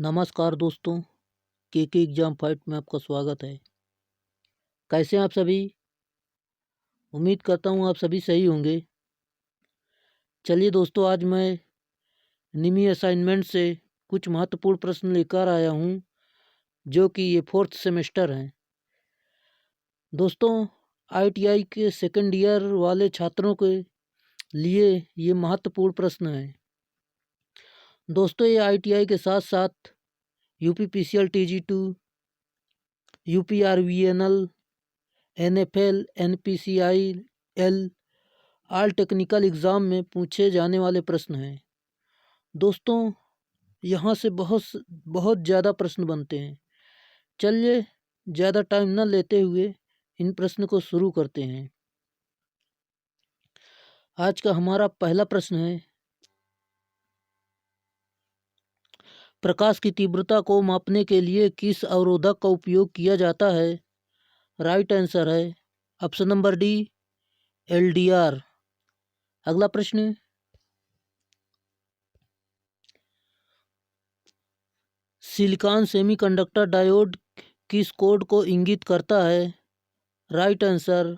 नमस्कार दोस्तों, के एग्ज़ाम फाइट में आपका स्वागत है। कैसे हैं आप सभी? उम्मीद करता हूँ आप सभी सही होंगे। चलिए दोस्तों, आज मैं निमी असाइनमेंट से कुछ महत्वपूर्ण प्रश्न लेकर आया हूँ, जो कि ये 4th सेमेस्टर हैं। दोस्तों, ITI के सेकंड ईयर वाले छात्रों के लिए ये महत्वपूर्ण प्रश्न हैं। दोस्तों, ये ITI के साथ साथ UPPCL TG2, UPRVNL, NFL, NPCIL all technical exam में पूछे जाने वाले प्रश्न हैं। दोस्तों, यहाँ से बहुत ज़्यादा प्रश्न बनते हैं। चलिए, ज़्यादा टाइम न लेते हुए इन प्रश्न को शुरू करते हैं। आज का हमारा पहला प्रश्न है, प्रकाश की तीव्रता को मापने के लिए किस अवरोधक का उपयोग किया जाता है? राइट आंसर है ऑप्शन नंबर डी, LDR। अगला प्रश्न, सिलिकॉन सेमीकंडक्टर डायोड किस कोड को इंगित करता है? Right answer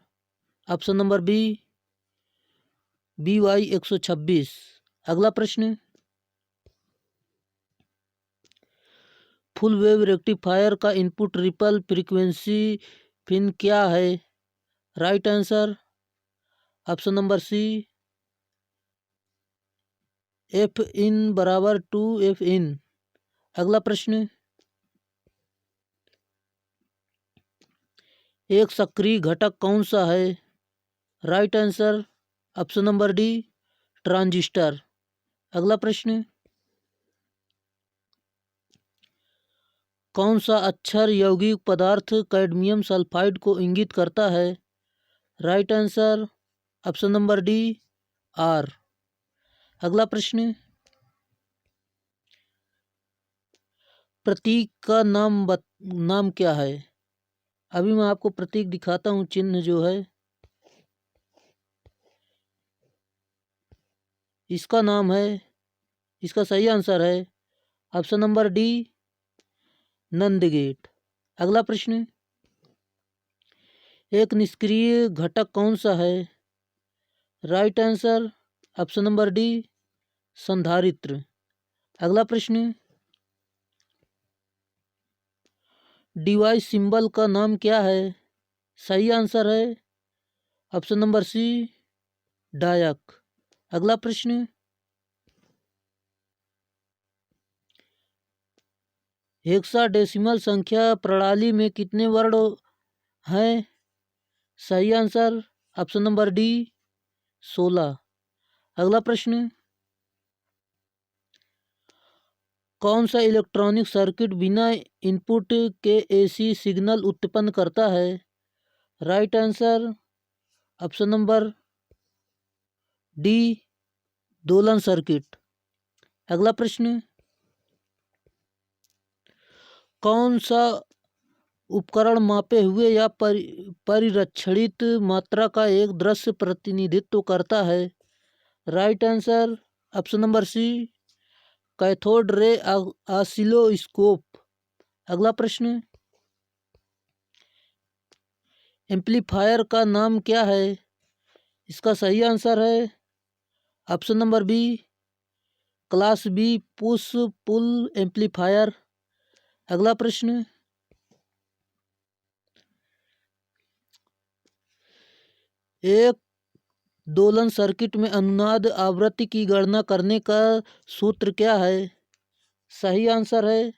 option number B, BY126। अगला प्रश्न, फुल वेव रेक्टिफायर का इनपुट रिपल फ्रीक्वेंसी पिन क्या है? Right answer option number C, Fin बराबर 2Fin। अगला प्रश्न, एक सक्रिय घटक कौन सा है? Right answer option number D, transistor. अगला प्रश्न, कौन सा अक्षर यौगिक पदार्थ कैडमियम सल्फाइड को इंगित करता है? Right answer option number D, R. अगला प्रश्न, प्रतीक का नाम क्या है? अभी मैं आपको प्रतीक दिखाता हूँ। चिन्ह जो है इसका नाम है, इसका सही आंसर है ऑप्शन नंबर डी, नंद गेट। अगला प्रश्न, एक निष्क्रिय घटक कौन सा है? Right answer option number D, संधारित्र। अगला प्रश्न, डिवाइस सिंबल का नाम क्या है? सही आंसर है ऑप्शन नंबर सी, डायक। अगला प्रश्न, हेक्साडेसिमल संख्या प्रणाली में कितने वर्ण हैं? सही आंसर ऑप्शन नंबर डी, 16। अगला प्रश्न, कौन सा इलेक्ट्रॉनिक सर्किट बिना इनपुट के AC सिग्नल उत्पन्न करता है? Right answer option number D, दोलन सर्किट। अगला प्रश्न, कौन सा उपकरण मापे हुए या परिरक्षित मात्रा का एक दृश्य प्रतिनिधित्व करता है? Right answer option number C, cathode ray oscilloscope. अगला प्रश्न, एम्पलीफायर का नाम क्या है? इसका सही आंसर है option number B, class B push pull amplifier. अगला प्रश्न, एक दोलन सर्किट में अनुनाद आवृत्ति की गणना करने का सूत्र क्या है? सही आंसर है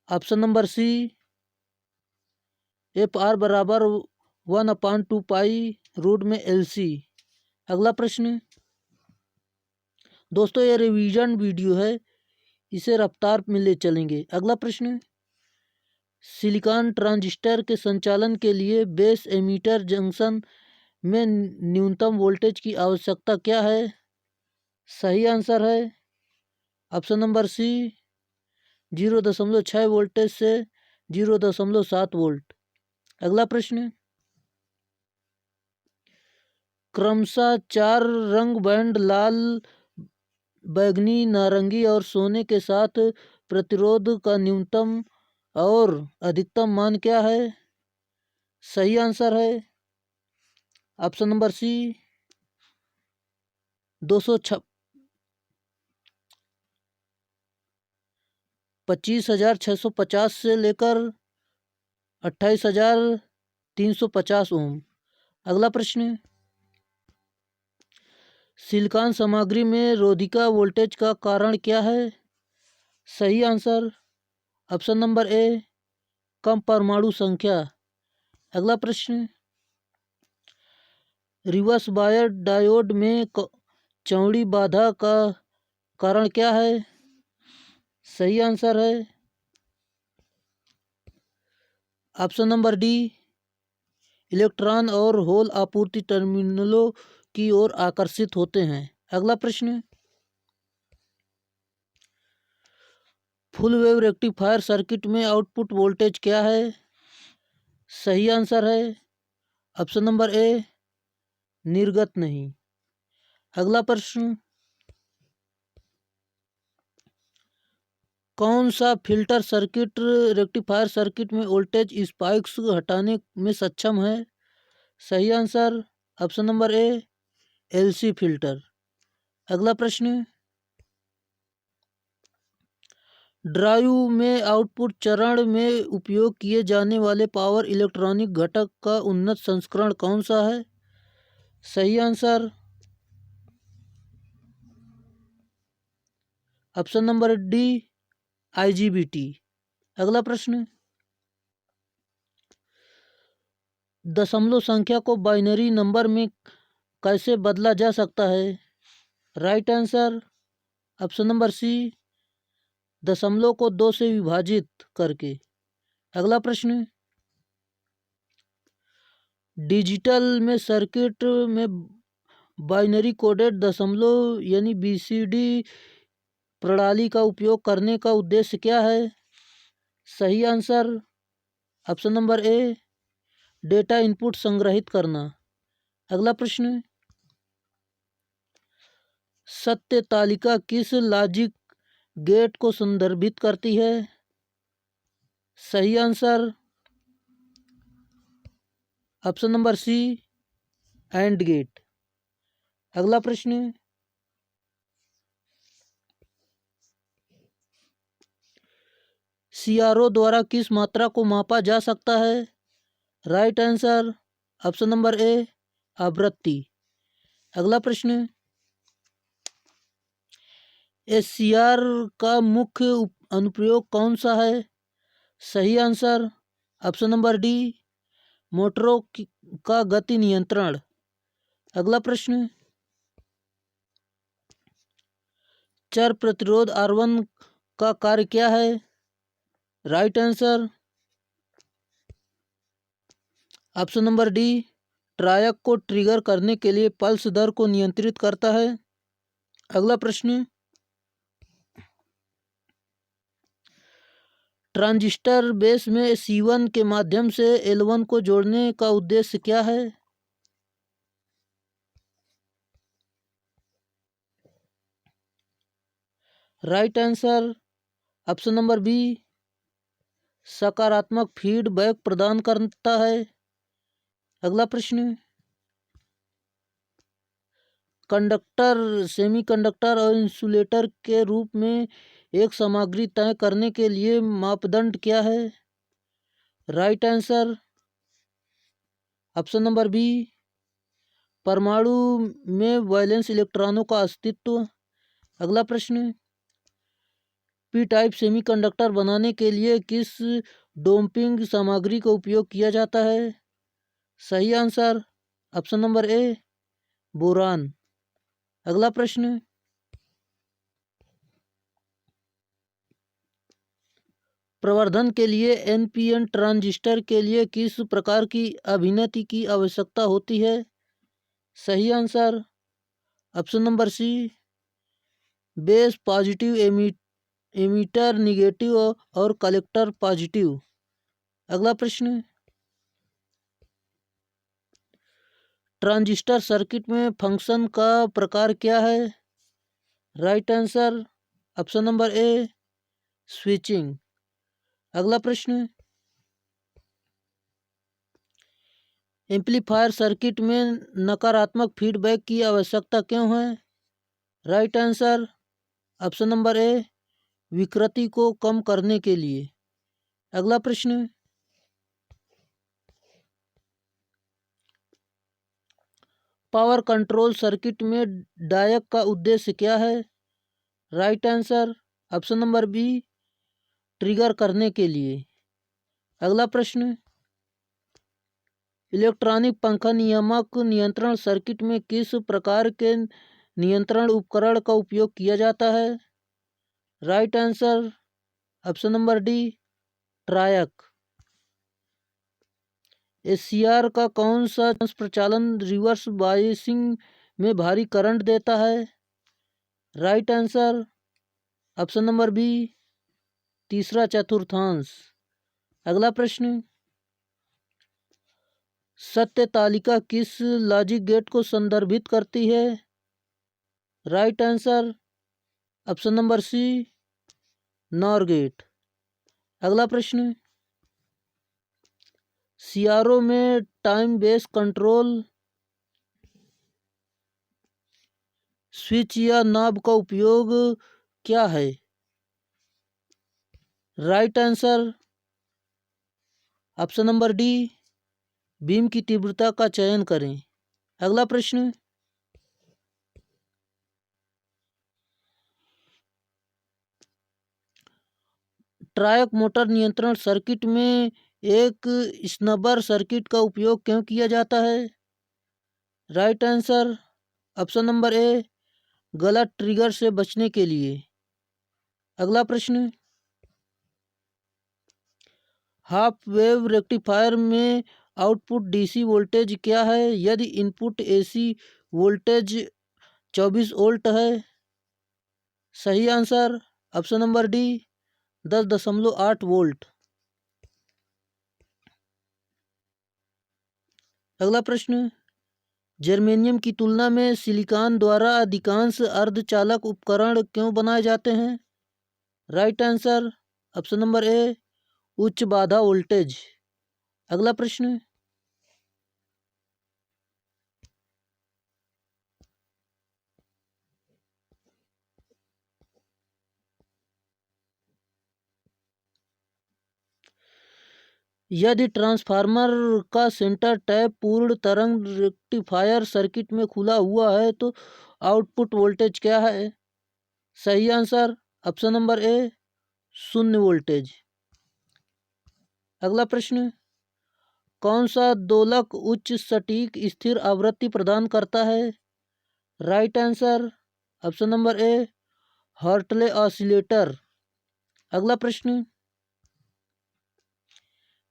ऑप्शन नंबर सी, FR बराबर 1/2 पाई रूट में LC। अगला प्रश्न, दोस्तों ये रिवीजन वीडियो है, इसे रफ्तार में ले चलेंगे। अगला प्रश्न, सिलिकॉन ट्रांजिस्टर के संचालन के लिए बेस एमीटर जंक्शन में न्यूनतम वोल्टेज की आवश्यकता क्या है? सही आंसर है ऑप्शन नंबर सी, 0.6 वोल्टेज से 0.7 वोल्ट। अगला प्रश्न, क्रमशः 4 रंग बैंड लाल बैंगनी, नारंगी और सोने के साथ प्रतिरोध का न्यूनतम और अधिकतम मान क्या है? सही आंसर है ऑप्शन नंबर सी 25,650 से लेकर 28,350 ओम। अगला प्रश्न, सिलिकॉन सामग्री में रोधिका वोल्टेज का कारण क्या है? सही आंसर ऑप्शन नंबर ए कम परमाणु संख्या। अगला प्रश्न, रिवर्स बायस डायोड में चौड़ी बाधा का कारण क्या है? सही आंसर है ऑप्शन नंबर डी इलेक्ट्रॉन और होल आपूर्ति टर्मिनलों की ओर आकर्षित होते हैं। अगला प्रश्न, फुल वेव रेक्टिफायर सर्किट में आउटपुट वोल्टेज क्या है? सही आंसर है ऑप्शन नंबर ए निर्गत नहीं। अगला प्रश्न, कौन सा फिल्टर सर्किट रेक्टिफायर सर्किट में वोल्टेज स्पाइक्स हटाने में सक्षम है? सही आंसर ऑप्शन नंबर ए एलसी फिल्टर। अगला प्रश्न, ड्राइव में आउटपुट चरण में उपयोग किए जाने वाले पावर इलेक्ट्रॉनिक घटक का उन्नत संस्करण कौन सा है? सही answer option number D IGBT. अगला प्रश्न, दशमलव संख्या को बाइनरी नंबर में कैसे बदला जा सकता है? Right answer option number C दशमलव को 2 से विभाजित करके। अगला प्रश्न, डिजिटल में सर्किट में बाइनरी कोडेड दशमलव यानी बीसीडी प्रणाली का उपयोग करने का उद्देश्य क्या है? सही आंसर ऑप्शन नंबर ए डेटा इनपुट संग्रहित करना। अगला प्रश्न, सत्य तालिका किस लॉजिक गेट को संदर्भित करती है? सही answer option number C and gate. अगला प्रश्न, सीआरओ द्वारा किस मात्रा को मापा जा सकता है? राइट आंसर ऑप्शन नंबर ए आवृत्ति। अगला प्रश्न, एससीआर का मुख्य अनुप्रयोग कौन सा है? सही आंसर ऑप्शन नंबर डी मोटरों का गति नियंत्रण। अगला प्रश्न, चर प्रतिरोध R1 का कार्य क्या है? Right answer option number D ट्रायक को ट्रिगर करने के लिए पल्स दर को नियंत्रित करता है। अगला प्रश्न, ट्रांजिस्टर बेस में C1 के माध्यम से L1 को जोड़ने का उद्देश्य क्या है? Right answer option number B सकारात्मक फीडबैक प्रदान करता है। अगला प्रश्न, कंडक्टर सेमीकंडक्टर और इंसुलेटर के रूप में एक सामग्री तय करने के लिए मापदंड क्या है? Right answer option number B परमाणु में वैलेंस इलेक्ट्रॉनों का अस्तित्व। अगला प्रश्न, पी टाइप सेमीकंडक्टर बनाने के लिए किस डोपिंग सामग्री का उपयोग किया जाता है? सही आंसर ऑप्शन नंबर ए बोरान। अगला प्रश्न, प्रवर्धन के लिए एनपीएन ट्रांजिस्टर के लिए किस प्रकार की अभिनति की आवश्यकता होती है? सही answer option number C base positive emitter negative और कलेक्टर पॉजिटिव। अगला प्रश्न, ट्रांजिस्टर सर्किट में फंक्शन का प्रकार क्या है? राइट आंसर ऑप्शन नंबर ए स्विचिंग। अगला प्रश्न, एम्पलीफायर सर्किट में नकारात्मक फीडबैक की आवश्यकता क्यों है? राइट आंसर ऑप्शन नंबर ए विकृति को कम करने के लिए। अगला प्रश्न, पावर कंट्रोल सर्किट में डायक का उद्देश्य क्या है? Right answer option number B trigger करने के लिए। अगला प्रश्न, इलेक्ट्रॉनिक पंखा नियामक नियंत्रण सर्किट में किस प्रकार के नियंत्रण उपकरण का उपयोग किया जाता है? Right answer option number D ट्रायक। ACR का कौन सा प्रचालन रिवर्स बायसिंग में भारी करंट देता है? Right answer option number B तीसरा चतुर्थांश। अगला प्रश्न, सत्य तालिका किस लॉजिक गेट को संदर्भित करती है? Right answer option number C nor gate. अगला प्रश्न, सीआरओ में टाइम बेस कंट्रोल स्विच या नॉब का उपयोग क्या है? Right answer option number D beam की तीव्रता का चयन करें। अगला प्रश्न, ट्रायक मोटर नियंत्रण सर्किट में एक स्नबर सर्किट का उपयोग क्यों किया जाता है? राइट आंसर ऑप्शन नंबर ए गलत ट्रिगर से बचने के लिए। अगला प्रश्न, हाफ वेव रेक्टिफायर में आउटपुट डीसी वोल्टेज क्या है यदि इनपुट एसी वोल्टेज 24 वोल्ट है? सही answer option number D 10.8 volt. अगला प्रश्न, जर्मेनियम की तुलना में सिलिकॉन द्वारा अधिकांश अर्धचालक उपकरण क्यों बनाए जाते हैं? राइट आंसर ऑप्शन नंबर ए उच्च बाधा वोल्टेज। अगला प्रश्न, यदि ट्रांसफार्मर का सेंटर टैप पूर्ण तरंग रेक्टिफायर सर्किट में खुला हुआ है तो आउटपुट वोल्टेज क्या है? सही आंसर ऑप्शन नंबर ए 0 वोल्टेज। अगला प्रश्न, कौन सा दोलक उच्च सटीक स्थिर आवृत्ति प्रदान करता है? राइट आंसर ऑप्शन नंबर ए हार्टले ऑसिलेटर। अगला प्रश्न,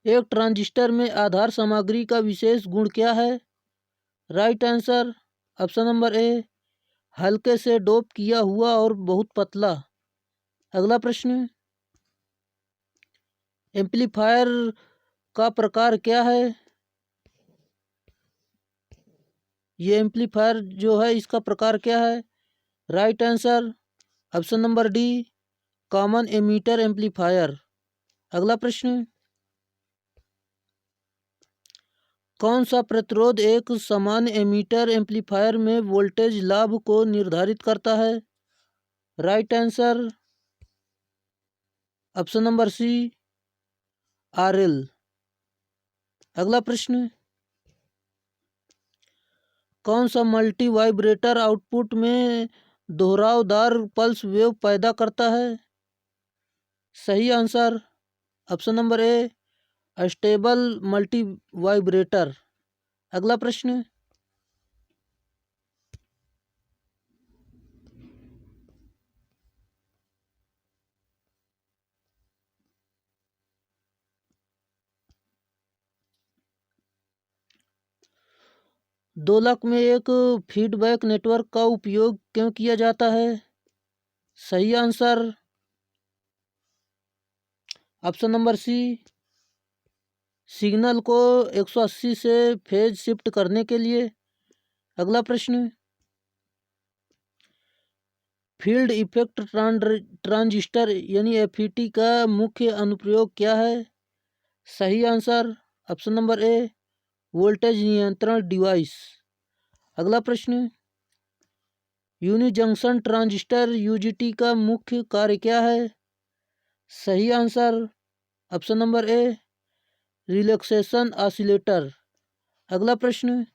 एक ट्रांजिस्टर में आधार सामग्री का विशेष गुण क्या है? राइट आंसर ऑप्शन नंबर ए हल्के से डोप किया हुआ और बहुत पतला। अगला प्रश्न, एम्पलीफायर का प्रकार क्या है? ये एम्पलीफायर जो है इसका प्रकार क्या है? Right answer option number D common ammeter amplifier. अगला प्रश्न, कौन सा प्रतिरोध एक समान एमीटर एम्पलीफायर में वोल्टेज लाभ को निर्धारित करता है? Right answer option number C RL. अगला प्रश्न, कौन सा मल्टी वाइब्रेटर आउटपुट में दोहरावदार पल्स वेव पैदा करता है? सही आंसर ऑप्शन नंबर ए स्टेबल मल्टी वाइब्रेटर। अगला प्रश्न, दोलक में एक फीडबैक नेटवर्क का उपयोग क्यों किया जाता है? सही answer option number C signal को 180 से फेज शिफ्ट करने के लिए। अगला प्रश्न, फील्ड इफेक्ट ट्रांजिस्टर यानी एफईटी का मुख्य अनुप्रयोग क्या है? सही आंसर ऑप्शन नंबर ए वोल्टेज नियंत्रण डिवाइस। अगला प्रश्न, यूनि जंक्शन ट्रांजिस्टर यूजीटी का मुख्य कार्य क्या है? सही आंसर ऑप्शन नंबर ए रिलैक्सेशन ऑसिलेटर। अगला प्रश्न,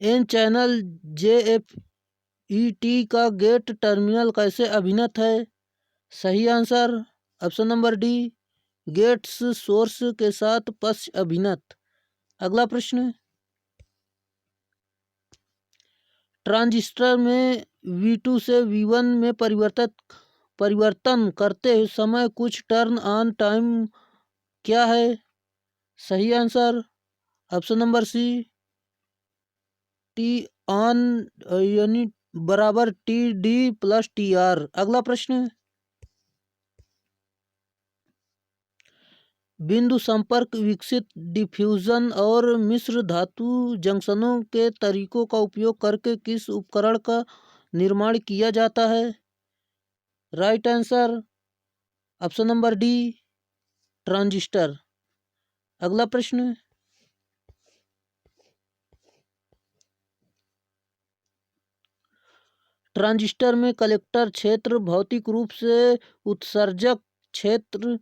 एन चैनल जेएफईटी का गेट टर्मिनल कैसे अभिन्नत है? सही answer option number D gates source के साथ पश्च अभिन्नत। अगला प्रश्न, ट्रांजिस्टर में V2 से V1 में परिवर्तन करते समय कुछ टर्न ऑन टाइम क्या है? सही answer option number C T on यानी बराबर T D plus T R. अगला प्रश्न, बिंदु संपर्क विकसित डिफ्यूजन और मिश्र धातु जंक्शनों के तरीकों का उपयोग करके किस उपकरण का निर्माण किया जाता है? Right answer option number D transistor. अगला प्रश्न, ट्रांजिस्टर में कलेक्टर क्षेत्र भौतिक रूप से उत्सर्जक क्षेत्र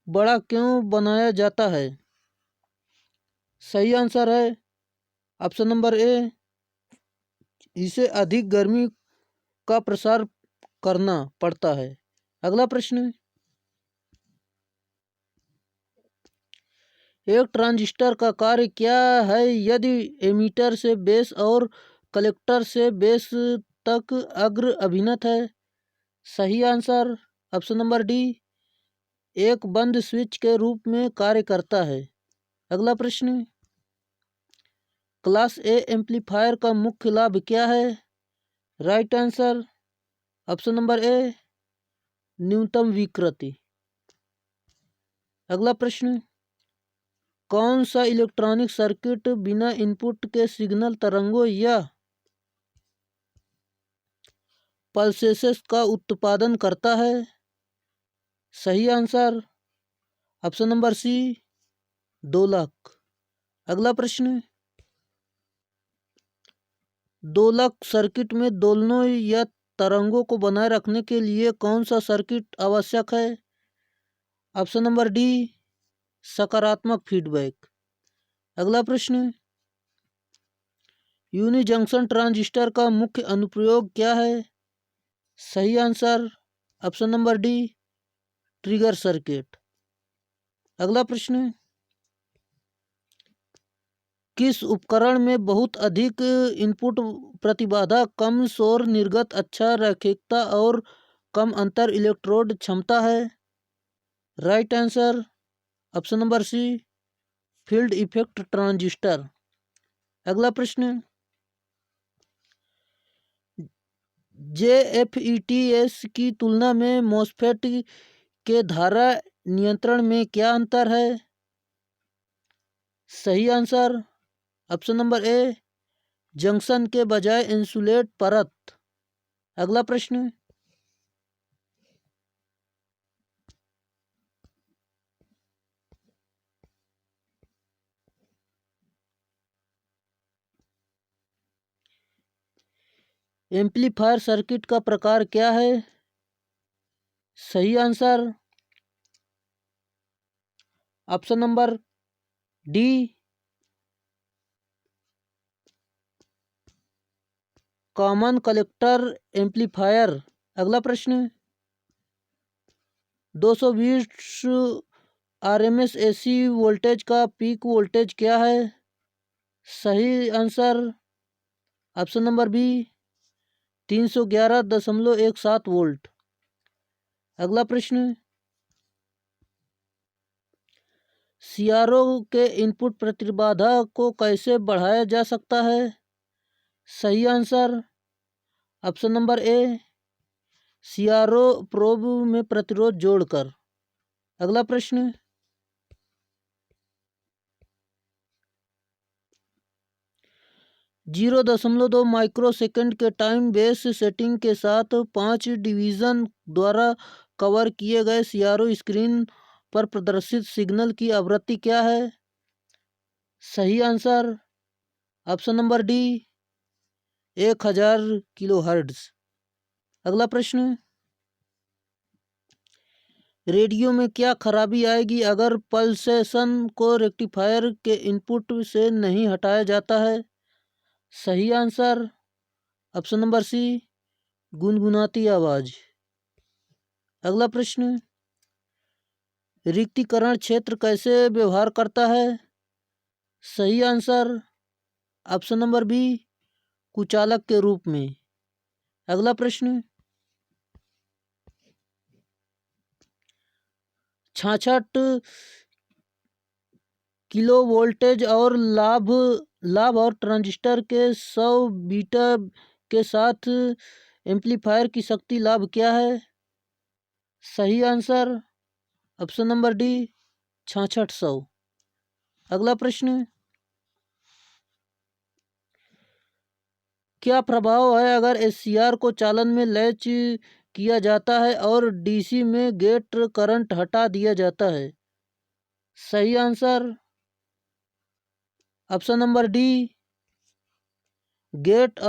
बड़ा क्यों बनाया जाता है? सही आंसर है ऑप्शन नंबर ए इसे अधिक गर्मी का प्रसार करना पड़ता है। अगला प्रश्न, एक ट्रांजिस्टर का कार्य क्या है यदि एमीटर से बेस और कलेक्टर से बेस तक अग्र अभिन्नत है? सही आंसर ऑप्शन नंबर डी एक बंद स्विच के रूप में कार्य करता है। अगला प्रश्न, क्लास ए एम्पलीफायर का मुख्य लाभ क्या है? राइट आंसर ऑप्शन नंबर ए न्यूनतम विकृति। अगला प्रश्न, कौन सा इलेक्ट्रॉनिक सर्किट बिना इनपुट के सिग्नल तरंगों या पल्सेस का उत्पादन करता है? सही आंसर ऑप्शन नंबर सी दोलक। अगला प्रश्न, दोलक सर्किट में दोलनों या तरंगों को बनाए रखने के लिए कौन सा सर्किट आवश्यक है? ऑप्शन नंबर डी सकारात्मक फीडबैक। अगला प्रश्न, यूनि जंक्शन ट्रांजिस्टर का मुख्य अनुप्रयोग क्या है? सही answer option number D trigger circuit. अगला प्रश्न, किस उपकरण में बहुत अधिक इनपुट प्रतिबाधा, कम शोर निर्गत, अच्छा रैखिकता और कम अंतर इलेक्ट्रोड क्षमता है? Right answer option number C field effect transistor. अगला प्रश्न, जेएफईटीएस की तुलना में मॉसफेट के धारा नियंत्रण में क्या अंतर है? सही आंसर ऑप्शन नंबर ए जंक्शन के बजाय इंसुलेट परत। अगला प्रश्न, एम्पलीफायर सर्किट का प्रकार क्या है? सही answer option number D common collector amplifier. अगला प्रश्न, 220 आरएमएस एसी वोल्टेज का पीक वोल्टेज क्या है? सही answer option number B 311.17 volt. अगला प्रश्न, सीआरओ के इनपुट प्रतिबाधा को कैसे बढ़ाया जा सकता है? सही आंसर ऑप्शन नंबर ए सीआरओ प्रोब में प्रतिरोध जोड़कर। अगला प्रश्न, 0.2 माइक्रोसेकंड के टाइम बेस सेटिंग के साथ 5 डिवीजन द्वारा कवर किए गए सीआरओ स्क्रीन पर प्रदर्शित सिग्नल की आवृत्ति क्या है? सही answer option number D 1000 kilohertz. अगला प्रश्न, रेडियो में क्या खराबी आएगी अगर पल्सेशन को रेक्टिफायर के इनपुट से नहीं हटाया जाता है? सही आंसर ऑप्शन नंबर सी गुनगुनाती आवाज। अगला प्रश्न, रिक्तीकरण क्षेत्र कैसे व्यवहार करता है? सही आंसर ऑप्शन नंबर बी कुचालक के रूप में। अगला प्रश्न, 66 किलो वोल्टेज और लाभ और ट्रांजिस्टर के 100 बीटा के साथ एम्पलीफायर की शक्ति लाभ क्या है? सही आंसर ऑप्शन नंबर डी 6600। अगला प्रश्न, क्या प्रभाव है अगर एससीआर को चालन में लैच किया जाता है और डीसी में गेट करंट हटा दिया जाता है? सही answer option number D gate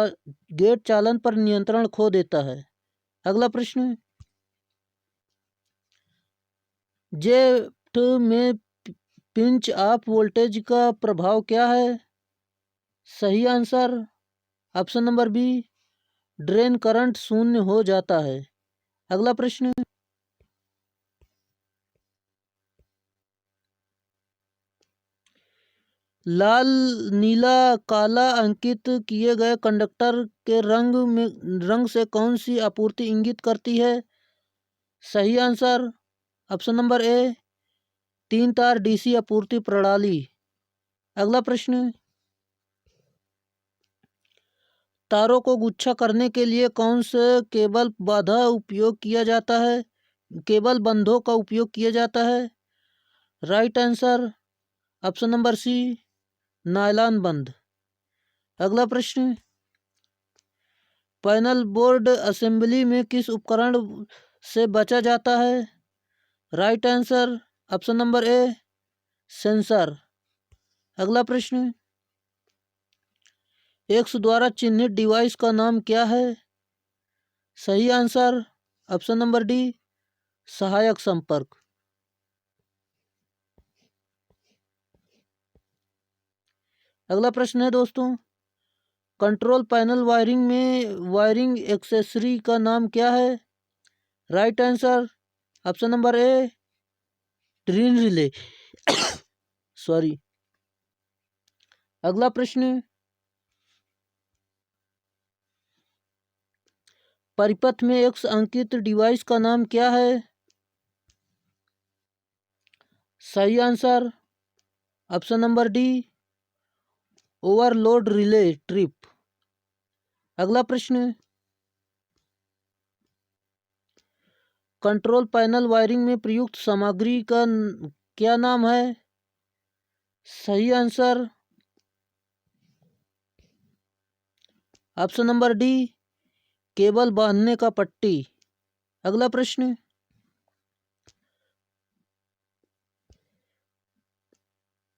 चालन पर नियंत्रण खो देता है। अगला प्रश्न, जेट में पिंच ऑफ वोल्टेज का प्रभाव क्या है? सही answer option number B drain current शून्य हो जाता है। अगला प्रश्न, लाल नीला काला अंकित किए गए कंडक्टर के रंग से कौन सी आपूर्ति इंगित करती है? सही आंसर ऑप्शन नंबर ए 3 तार डीसी आपूर्ति प्रणाली। अगला प्रश्न, तारों को गुच्छा करने के लिए कौन से केबल बंधों का उपयोग किया जाता है? Right answer option number C nylon बंध। अगला प्रश्न, पैनल बोर्ड असेंबली में किस उपकरण से बचा जाता है? राइट आंसर ऑप्शन नंबर ए सेंसर। अगला प्रश्न, एक्स द्वारा चिन्हित डिवाइस का नाम क्या है? सही आंसर ऑप्शन नंबर डी सहायक संपर्क। अगला प्रश्न है दोस्तों, कंट्रोल पैनल वायरिंग में वायरिंग एक्सेसरी का नाम क्या है? Right answer option number A ट्रिन रिले। सॉरी। अगला प्रश्न, परिपथ में एक्स अंकित डिवाइस का नाम क्या है? सही answer option number D overload relay trip. अगला प्रश्न, कंट्रोल पैनल वायरिंग में प्रयुक्त सामग्री का क्या नाम है? सही answer option number D cable बांधने का पट्टी। अगला प्रश्न,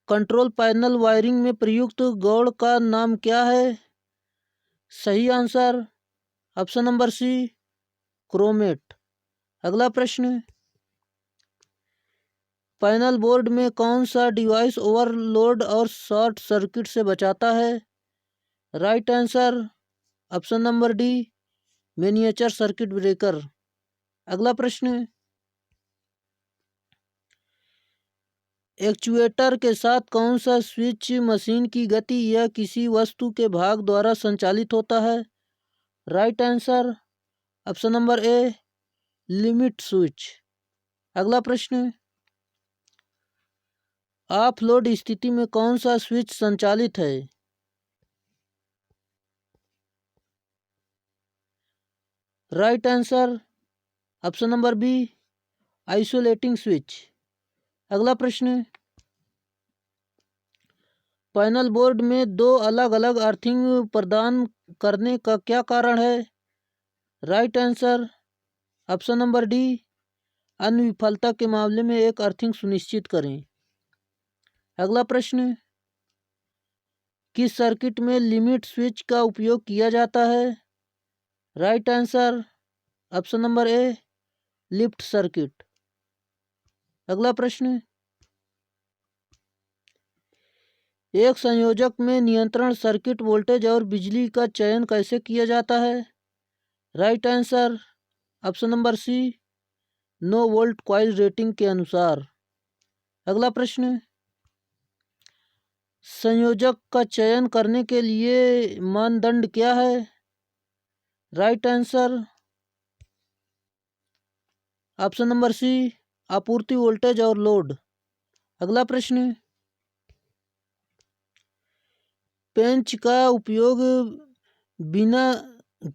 कंट्रोल पैनल वायरिंग में प्रयुक्त गौड़ का नाम क्या है? सही answer option number C chromate. अगला प्रश्न, पैनल बोर्ड में कौन सा डिवाइस ओवरलोड और शॉर्ट सर्किट से बचाता है? Right answer option number D miniature circuit breaker. अगला प्रश्न, एक्चुएटर के साथ कौन सा स्विच मशीन की गति या किसी वस्तु के भाग द्वारा संचालित होता है? Right answer option number a limit switch. अगला प्रश्न, ऑफ लोड स्थिति में कौन सा स्विच संचालित है? Right answer option number B isolating switch. अगला प्रश्न, पैनल बोर्ड में दो अलग अलग अर्थिंग प्रदान करने का क्या कारण है? Right answer option number D, अनविफलता के मामले में एक अर्थिंग सुनिश्चित करें। अगला प्रश्न, किस सर्किट में लिमिट स्विच का उपयोग किया जाता है? राइट आंसर ऑप्शन नंबर ए, लिफ्ट सर्किट। अगला प्रश्न, एक संयोजक में नियंत्रण सर्किट वोल्टेज और बिजली का चयन कैसे किया जाता है? Right answer option number C, no volt coil rating के अनुसार। अगला प्रश्न, संयोजक का चयन करने के लिए मानदंड क्या है? Right answer option number C, आपूर्ति वोल्टेज और लोड। अगला प्रश्न, पेंच का उपयोग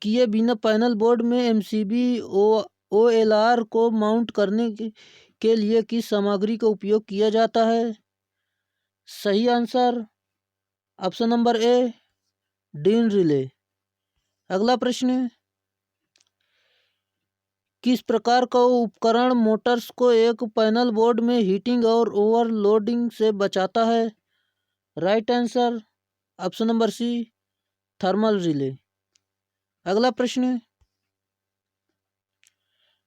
किए बिना पैनल बोर्ड में एमसीबी ओएलआर को माउंट करने के लिए किस सामग्री का उपयोग किया जाता है? सही answer option number A, DIN relay. अगला प्रश्न, किस प्रकार का उपकरण मोटर्स को एक पैनल बोर्ड में हीटिंग और ओवरलोडिंग से बचाता है? Right answer option number C, thermal relay. अगला प्रश्न,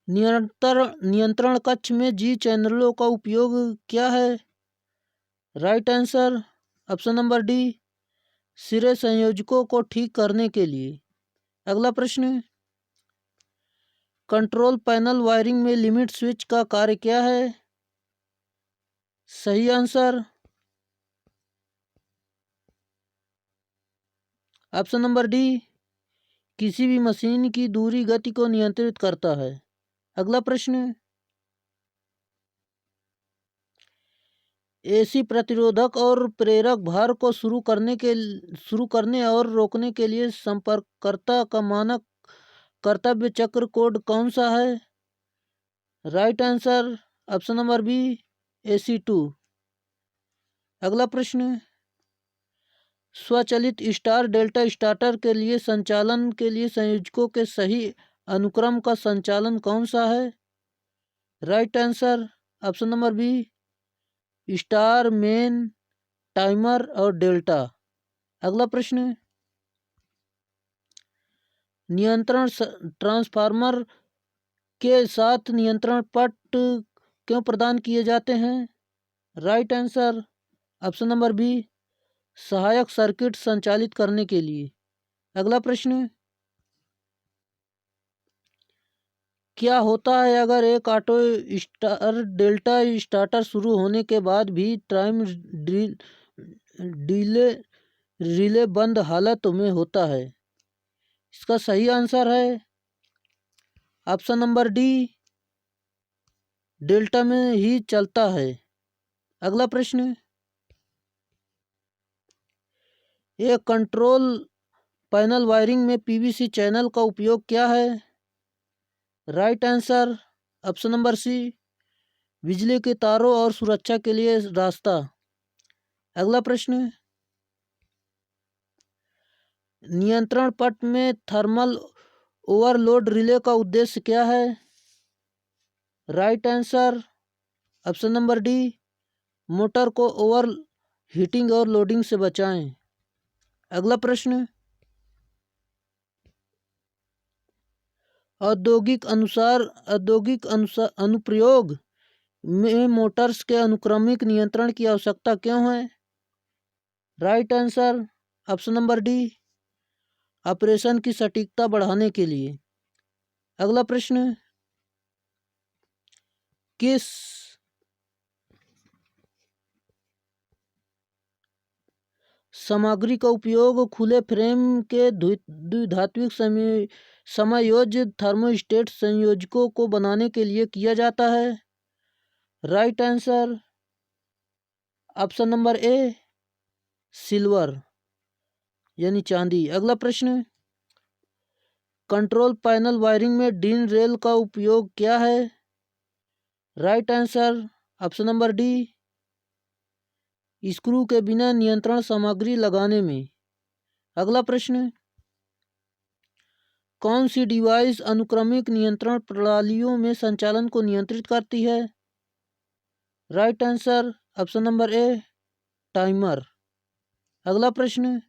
नियंत्रण कक्ष में जी चैनलों का उपयोग क्या है? Right answer option number D, सिरे संयोजकों को ठीक करने के लिए। अगला प्रश्न, कंट्रोल पैनल वायरिंग में लिमिट स्विच का कार्य क्या है? सही आंसर ऑप्शन नंबर डी, किसी भी मशीन की दूरी गति को नियंत्रित करता है। अगला प्रश्न, एसी प्रतिरोधक और प्रेरक भार को शुरू करने और रोकने के लिए संपर्ककर्ता का मानक कर्तव्य चक्र कोड कौन सा है? Right answer option number B, AC2। अगला प्रश्न, स्वचालित स्टार डेल्टा स्टार्टर के लिए संचालन के लिए संयोजकों के सही अनुक्रम का संचालन कौन सा है? Right answer option number B, star, main, timer और डेल्टा। अगला प्रश्न, नियंत्रण ट्रांसफार्मर के साथ नियंत्रण पट क्यों प्रदान किए जाते हैं? Right answer option number B, सहायक सर्किट संचालित करने के लिए। अगला प्रश्न, क्या होता है अगर एक ऑटो स्टार डेल्टा स्टार्टर शुरू होने के बाद भी टाइम डिले रिले बंद हालत में होता है? इसका सही आंसर है ऑप्शन नंबर डी, डेल्टा में ही चलता है। अगला प्रश्न, एक कंट्रोल पैनल वायरिंग में पीवीसी चैनल का उपयोग क्या है? Right answer option number C, बिजली के तारों और सुरक्षा के लिए रास्ता। अगला प्रश्न, नियंत्रण पट में थर्मल ओवरलोड रिले का उद्देश्य क्या है? Right answer option number D, motor को ओवर हीटिंग और लोडिंग से बचाएं। अगला प्रश्न, औद्योगिक अनुप्रयोग में मोटर्स के अनुक्रमिक नियंत्रण की आवश्यकता क्यों है? Right answer option number D, operation की सटीकता बढ़ाने के लिए। अगला प्रश्न, किस सामग्री का उपयोग खुले फ्रेम के द्विधात्विक समायोज्य थर्मोस्टेट संयोजकों को बनाने के लिए किया जाता है? राइट आंसर ऑप्शन नंबर ए, सिल्वर यानी चांदी। अगला प्रश्न, कंट्रोल पैनल वायरिंग में डीन रेल का उपयोग क्या है? Right answer option number D, screw के बिना नियंत्रण सामग्री लगाने में। अगला प्रश्न, कौन सी डिवाइस अनुक्रमिक नियंत्रण प्रणालियों में संचालन को नियंत्रित करती है? राइट आंसर ऑप्शन नंबर ए, टाइमर। अगला प्रश्न,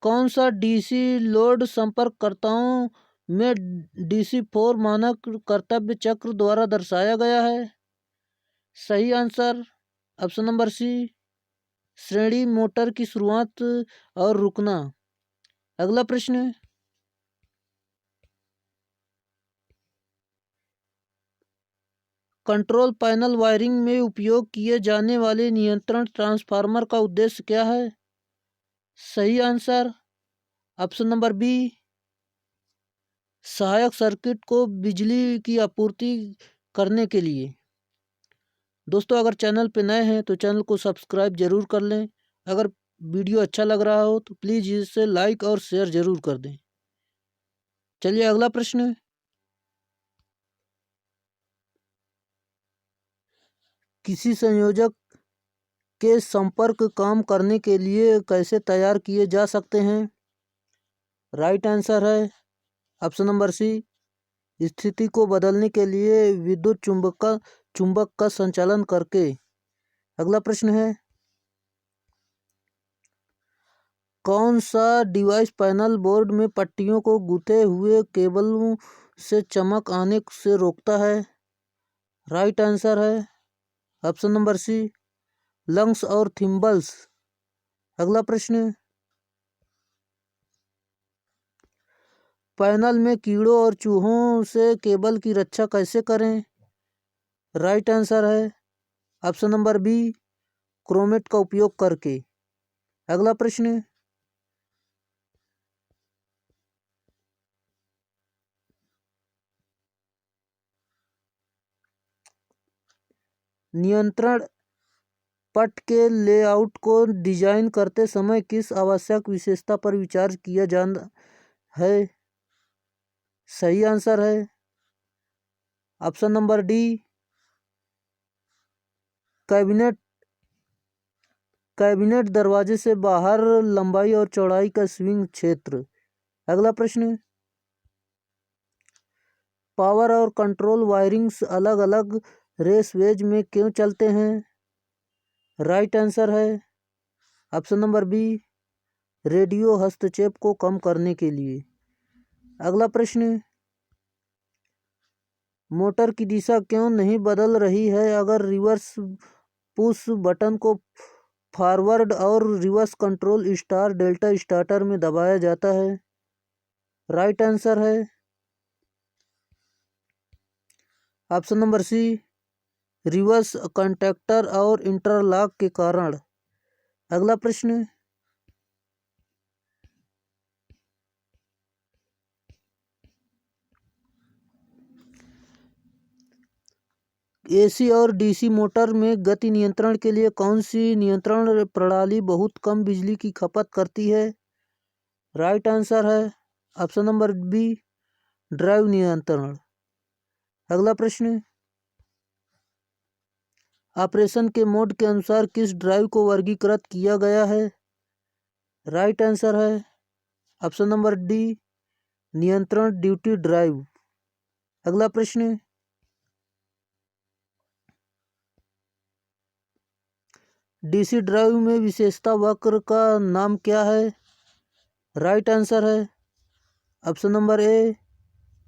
कौन सा डीसी लोड संपर्ककर्ताओं में DC4 मानक कर्तव्य चक्र द्वारा दर्शाया गया है? सही आंसर ऑप्शन नंबर सी, श्रेणी मोटर की शुरुआत और रुकना। अगला प्रश्न, कंट्रोल पैनल वायरिंग में उपयोग किए जाने वाले नियंत्रण ट्रांसफार्मर का उद्देश्य क्या है? सही आंसर ऑप्शन नंबर बी, सहायक सर्किट को बिजली की आपूर्ति करने के लिए। दोस्तों, अगर चैनल पे नए हैं तो चैनल को सब्सक्राइब जरूर कर लें। अगर वीडियो अच्छा लग रहा हो तो प्लीज़ इसे लाइक और शेयर जरूर कर दें। चलिए अगला प्रश्न, किसी संयोजक के संपर्क काम करने के लिए कैसे तैयार किए जा सकते हैं? राइट आंसर है ऑप्शन नंबर सी, स्थिति को बदलने के लिए विद्युत चुंबक का संचालन करके। अगला प्रश्न है, कौन सा डिवाइस पैनल बोर्ड में पट्टियों को गुथे हुए केबलों से चमक आने से रोकता है? राइट आंसर है ऑप्शन नंबर सी, लंग्स और थिम्बल्स। अगला प्रश्न, पैनल में कीड़ों और चूहों से केबल की रक्षा कैसे करें? राइट आंसर है ऑप्शन नंबर बी, क्रोमेट का उपयोग करके। अगला प्रश्न, नियंत्रण पट के लेआउट को डिजाइन करते समय किस आवश्यक विशेषता पर विचार किया जाना है? सही आंसर है ऑप्शन नंबर डी, कैबिनेट दरवाजे से बाहर लंबाई और चौड़ाई का स्विंग क्षेत्र। अगला प्रश्न, पावर और कंट्रोल वायरिंग्स अलग अलग रेसवेज में क्यों चलते हैं? राइट आंसर है ऑप्शन नंबर बी, रेडियो हस्तक्षेप को कम करने के लिए। अगला प्रश्न, मोटर की दिशा क्यों नहीं बदल रही है अगर रिवर्स पुश बटन को फॉरवर्ड और reverse control star delta starter में दबाया जाता है? राइट आंसर है option number C, reverse contactor और इंटरलॉक के कारण। अगला प्रश्न, AC और DC मोटर में गति नियंत्रण के लिए कौन सी नियंत्रण प्रणाली बहुत कम बिजली की खपत करती है? राइट आंसर है ऑप्शन नंबर बी, ड्राइव नियंत्रण। अगला प्रश्न, ऑपरेशन के मोड के अनुसार किस ड्राइव को वर्गीकृत किया गया है? राइट आंसर है ऑप्शन नंबर डी, नियंत्रण ड्यूटी ड्राइव। अगला प्रश्न, DC ड्राइव में विशेषता वक्र का नाम क्या है? राइट आंसर है ऑप्शन नंबर ए,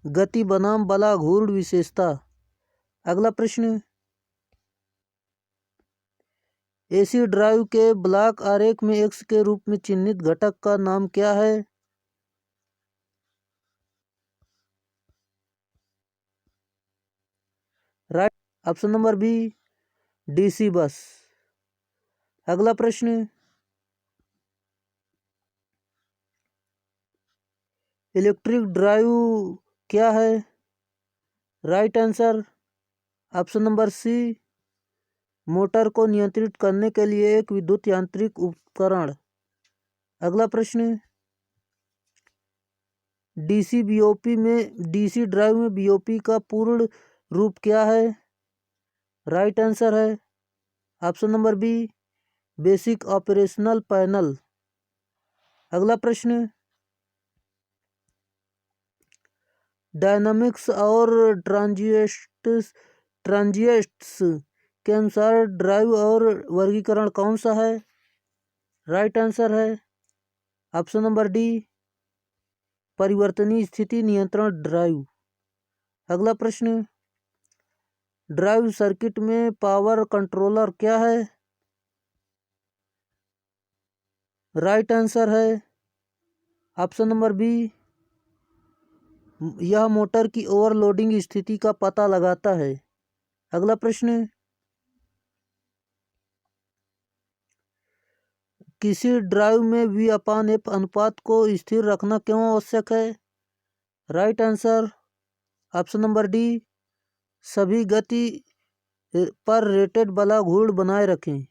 गति बनाम बलाघूर्ण विशेषता। अगला प्रश्न, AC ड्राइव के ब्लॉक आरेख में X के रूप में चिन्हित घटक का नाम क्या है? Right option number B, DC bus. अगला प्रश्न, इलेक्ट्रिक ड्राइव क्या है? Right answer option number C, motor को नियंत्रित करने के लिए एक विद्युत यांत्रिक उपकरण। अगला प्रश्न, DC ड्राइव में BOP का पूर्ण रूप क्या है? राइट आंसर है option number B basic operational panel. अगला प्रश्न, डायनामिक्स और ट्रांजिएंट्स के अनुसार ड्राइव और वर्गीकरण कौन सा है? राइट आंसर है ऑप्शन नंबर डी परिवर्तनीय स्थिति नियंत्रण ड्राइव। अगला प्रश्न, ड्राइव सर्किट में पावर कंट्रोलर क्या है? राइट आंसर है ऑप्शन नंबर बी यह मोटर की ओवरलोडिंग स्थिति का पता लगाता है। अगला प्रश्न, किसी ड्राइव में V/F अनुपात को स्थिर रखना क्यों आवश्यक है? Right answer option number D सभी गति पर रेटेड वाला घूर्ण बनाए रखें।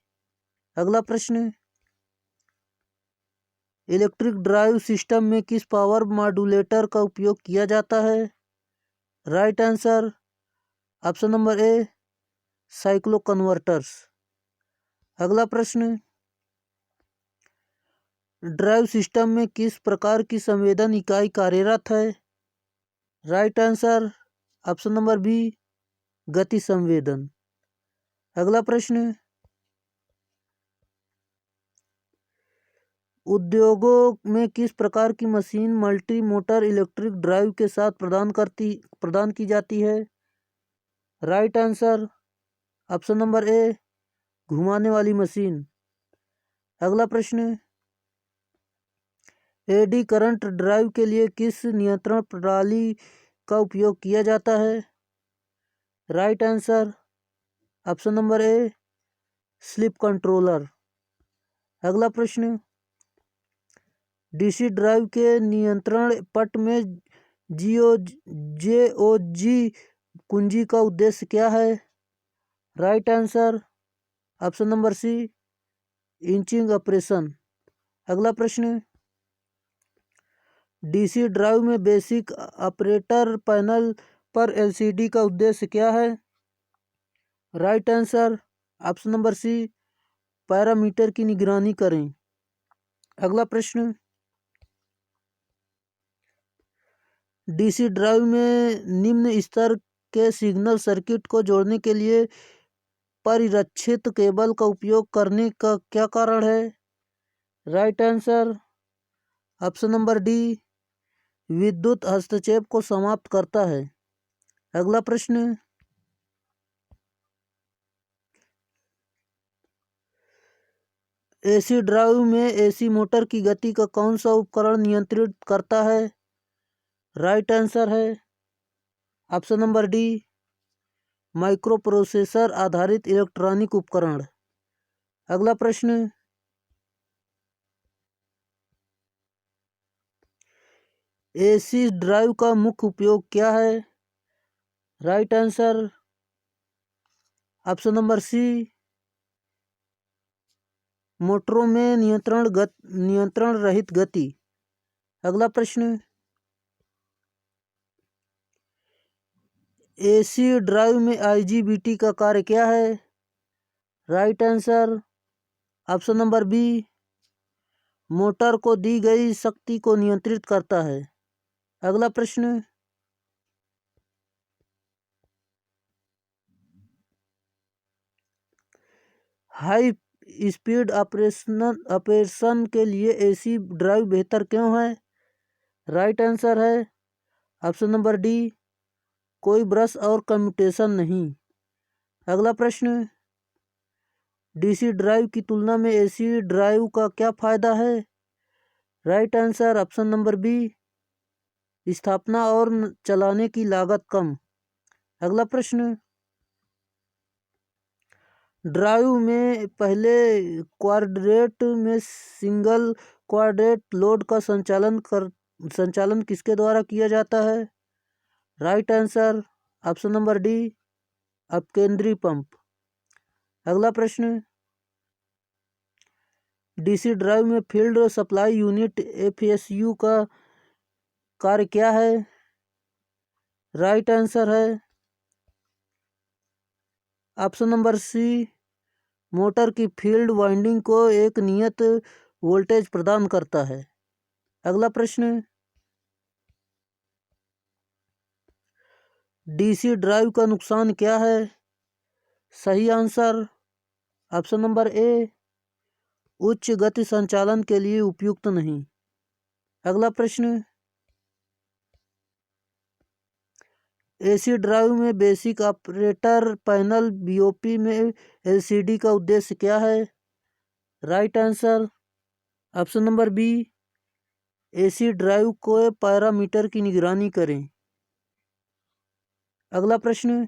अगला प्रश्न, इलेक्ट्रिक ड्राइव सिस्टम में किस पावर मॉड्यूलेटर का उपयोग किया जाता है? राइट आंसर ऑप्शन नंबर ए साइक्लो कन्वर्टर्स। अगला प्रश्न, ड्राइव सिस्टम में किस प्रकार की संवेदन इकाई कार्यरत है? Right answer option number B गति संवेदन। अगला प्रश्न, उद्योगों में किस प्रकार की machine multi motor electric drive के साथ प्रदान की जाती है? Right answer option number A घुमाने वाली मशीन। अगला प्रश्न, एडी करंट ड्राइव के लिए किस नियंत्रण प्रणाली का उपयोग किया जाता है? राइट आंसर ऑप्शन नंबर ए स्लिप कंट्रोलर। अगला प्रश्न, डीसी ड्राइव के नियंत्रण पट में जेओजी कुंजी का उद्देश्य क्या है? Right answer option number C inching operation. अगला प्रश्न, डीसी ड्राइव में बेसिक ऑपरेटर पैनल पर एलसीडी का उद्देश्य क्या है? Right answer option number C parameter की निगरानी करें। अगला प्रश्न, डीसी ड्राइव में निम्न स्तर के सिग्नल सर्किट को जोड़ने के लिए परिरक्षित केबल का उपयोग करने का क्या कारण है? Right answer option number D विद्युत हस्तक्षेप को समाप्त करता है। अगला प्रश्न, एसी ड्राइव में एसी मोटर की गति का कौन सा उपकरण नियंत्रित करता है? राइट आंसर है option number D micro processor आधारित इलेक्ट्रॉनिक उपकरण। अगला प्रश्न, एसी ड्राइव का मुख्य उपयोग क्या है? Right answer option number C मोटरों में नियंत्रण रहित गति। अगला प्रश्न, एसी ड्राइव में आईजीबीटी का कार्य क्या है? Right answer option number B motor को दी गई शक्ति को नियंत्रित करता है। अगला प्रश्न, हाई स्पीड ऑपरेशन के लिए एसी ड्राइव बेहतर क्यों है? राइट आंसर है ऑप्शन नंबर डी कोई ब्रश और कम्यूटेशन नहीं। अगला प्रश्न, डीसी ड्राइव की तुलना में एसी ड्राइव का क्या फायदा है? Right answer option number B स्थापना और चलाने की लागत कम। अगला प्रश्न, ड्राइव में पहले क्वाड्रेंट में सिंगल क्वाड्रेंट लोड का संचालन किसके द्वारा किया जाता है? Right answer option number D अपकेंद्री पंप। अगला प्रश्न, डीसी ड्राइव में फील्ड सप्लाई यूनिट एफएसयू का कार्य क्या है? राइट आंसर है ऑप्शन नंबर सी मोटर की फील्ड वाइंडिंग को एक नियत वोल्टेज प्रदान करता है? अगला प्रश्न, डीसी ड्राइव का नुकसान क्या है? सही आंसर ऑप्शन नंबर ए, उच्च गति संचालन के लिए उपयुक्त नहीं। अगला प्रश्न, एसी ड्राइव में बेसिक ऑपरेटर पैनल बीओपी में एलसीडी का उद्देश्य क्या है? Right answer option number B, AC drive को पैरामीटर की निगरानी करें। अगला प्रश्न,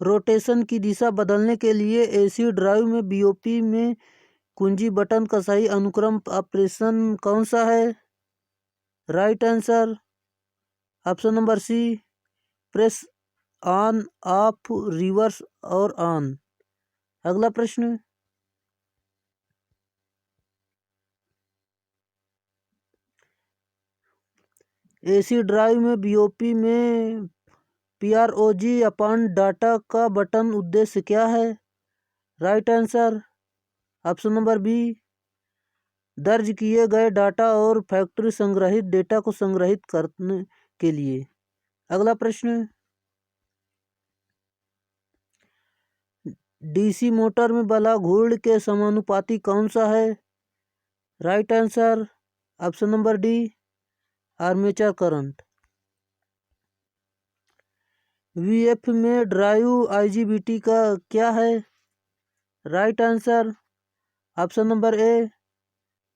रोटेशन की दिशा बदलने के लिए एसी ड्राइव में बीओपी में कुंजी बटन का सही अनुक्रम ऑपरेशन कौन सा है? Right answer option number C, press on, off, reverse और ऑन। अगला प्रश्न, एसी ड्राइव में बीओपी में पीआरओजी अपॉन डाटा का बटन उद्देश्य क्या है? Right answer option number B, दर्ज किए गए डाटा और फैक्ट्री संग्रहित डेटा को संग्रहित करने के लिए। अगला प्रश्न, डीसी मोटर में बला घूर्ण के समानुपाती कौन सा है? Right answer option number D, armature current. VF में ड्राइव आईजीबीटी का क्या है? Right answer option number A,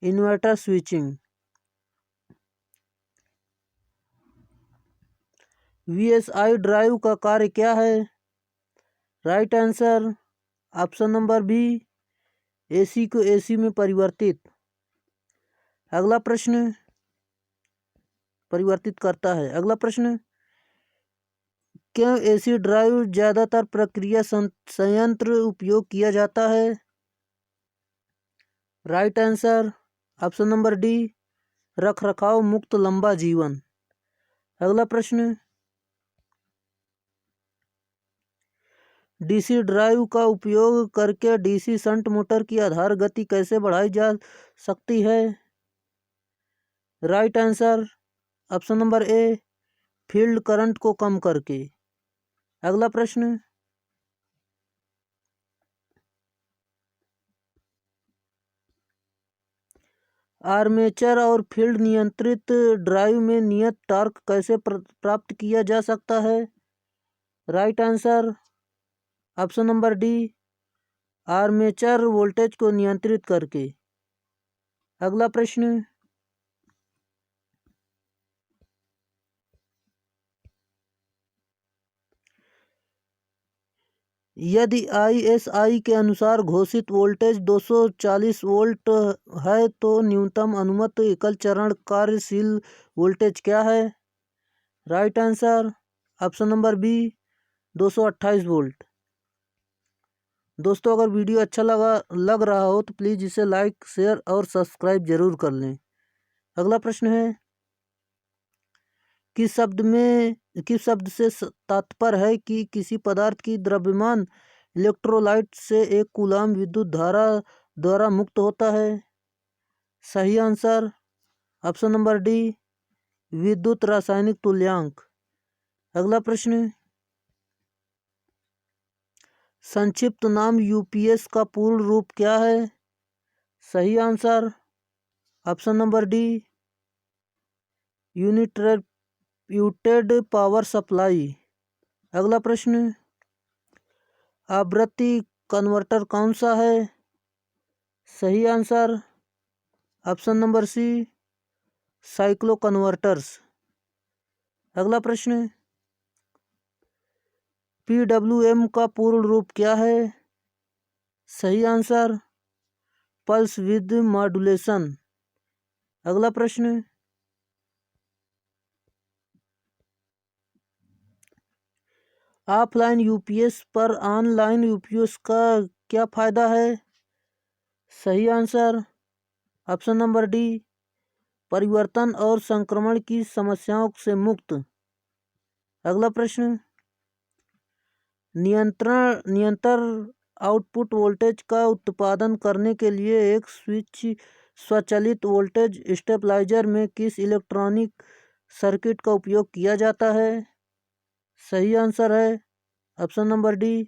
inverter switching. VSI drive का कार्य क्या है? Right answer option number B, AC को एसी में परिवर्तित करता है। अगला प्रश्न, क्यों एसी ड्राइव ज्यादातर प्रक्रिया संयंत्र उपयोग किया जाता है? Right answer option number D, रखरखाव मुक्त लंबा जीवन। अगला प्रश्न, डीसी ड्राइव का उपयोग करके डीसी शंट मोटर की आधार गति कैसे बढ़ाई जा सकती है? राइट आंसर ऑप्शन नंबर ए, फील्ड करंट को कम करके। अगला प्रश्न, आर्मेचर और फील्ड नियंत्रित ड्राइव में नियत टॉर्क कैसे प्राप्त किया जा सकता है? Right answer option number D, armature voltage को नियंत्रित करके। अगला प्रश्न, यदि आईएसआई के अनुसार घोषित वोल्टेज 240 वोल्ट है तो न्यूनतम अनुमत एकल चरण कार्यशील वोल्टेज क्या है? Right answer option number B, 228 volt. दोस्तों, अगर वीडियो अच्छा लग रहा हो तो प्लीज़ इसे लाइक, शेयर और सब्सक्राइब जरूर कर लें। अगला प्रश्न है, किस शब्द से तात्पर्य है कि किसी पदार्थ की द्रव्यमान इलेक्ट्रोलाइट से एक कूलाम विद्युत धारा द्वारा मुक्त होता है? सही आंसर ऑप्शन नंबर डी, विद्युत रासायनिक तुल्यांक। अगला प्रश्न, संक्षिप्त नाम यूपीएस का पूर्ण रूप क्या है? सही answer option number D, uninterrupted power supply. अगला प्रश्न, आवृत्ति कन्वर्टर कौन सा है? सही answer option number C, cycloconverters. अगला प्रश्न, पीडब्ल्यूएम का पूर्ण रूप क्या है? सही आंसर पल्स विद मॉड्यूलेशन। अगला प्रश्न, ऑफलाइन यूपीएस पर ऑनलाइन यूपीएस का क्या फायदा है? सही आंसर ऑप्शन नंबर डी, परिवर्तन और संक्रमण की समस्याओं से मुक्त। अगला प्रश्न, निरंतर आउटपुट वोल्टेज का उत्पादन करने के लिए एक स्वचालित वोल्टेज स्टेबलाइजर में किस इलेक्ट्रॉनिक सर्किट का उपयोग किया जाता है? सही आंसर है option number D,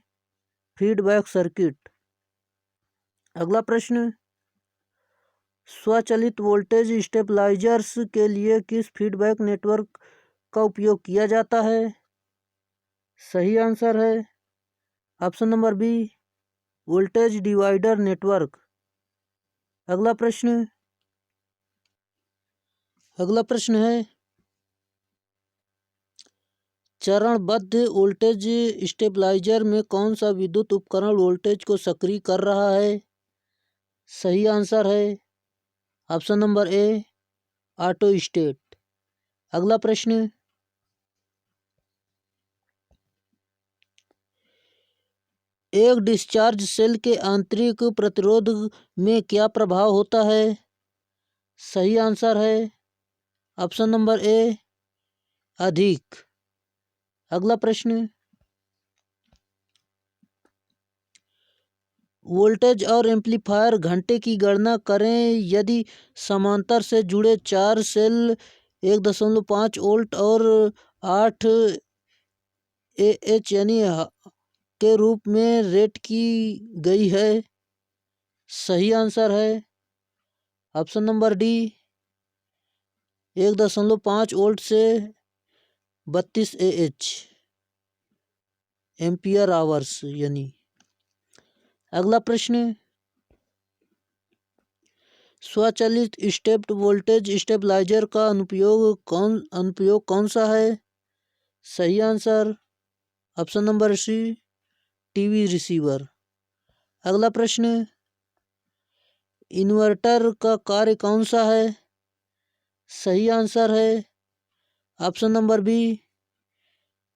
feedback circuit. अगला प्रश्न, स्वचालित वोल्टेज स्टेबलाइजर्स के लिए किस फीडबैक नेटवर्क का उपयोग किया जाता है? सही आंसर है option number B, voltage divider network. अगला प्रश्न है, चरणबद्ध वोल्टेज स्टेबलाइजर में कौन सा विद्युत उपकरण वोल्टेज को सक्रिय कर रहा है? सही आंसर है ऑप्शन नंबर ए, ऑटो स्टेट। अगला प्रश्न, एक डिस्चार्ज सेल के आंतरिक प्रतिरोध में क्या प्रभाव होता है? सही आंसर है ऑप्शन नंबर ए, अधिक। अगला प्रश्न, वोल्टेज और एम्पलीफायर घंटे की गणना करें यदि समांतर से जुड़े चार सेल 1.5 वोल्ट और 8 AH यानी के रूप में रेट की गई है। सही आंसर है ऑप्शन नंबर डी, 1.5 वोल्ट से 32 AH एम्पियर आवर्स यानी। अगला प्रश्न, स्वचालित स्टेप्ड वोल्टेज स्टेबलाइजर का अनुप्रयोग कौन सा है? सही answer option number C, TV receiver. अगला प्रश्न, इन्वर्टर का कार्य कौन सा है? सही आंसर है ऑप्शन नंबर बी,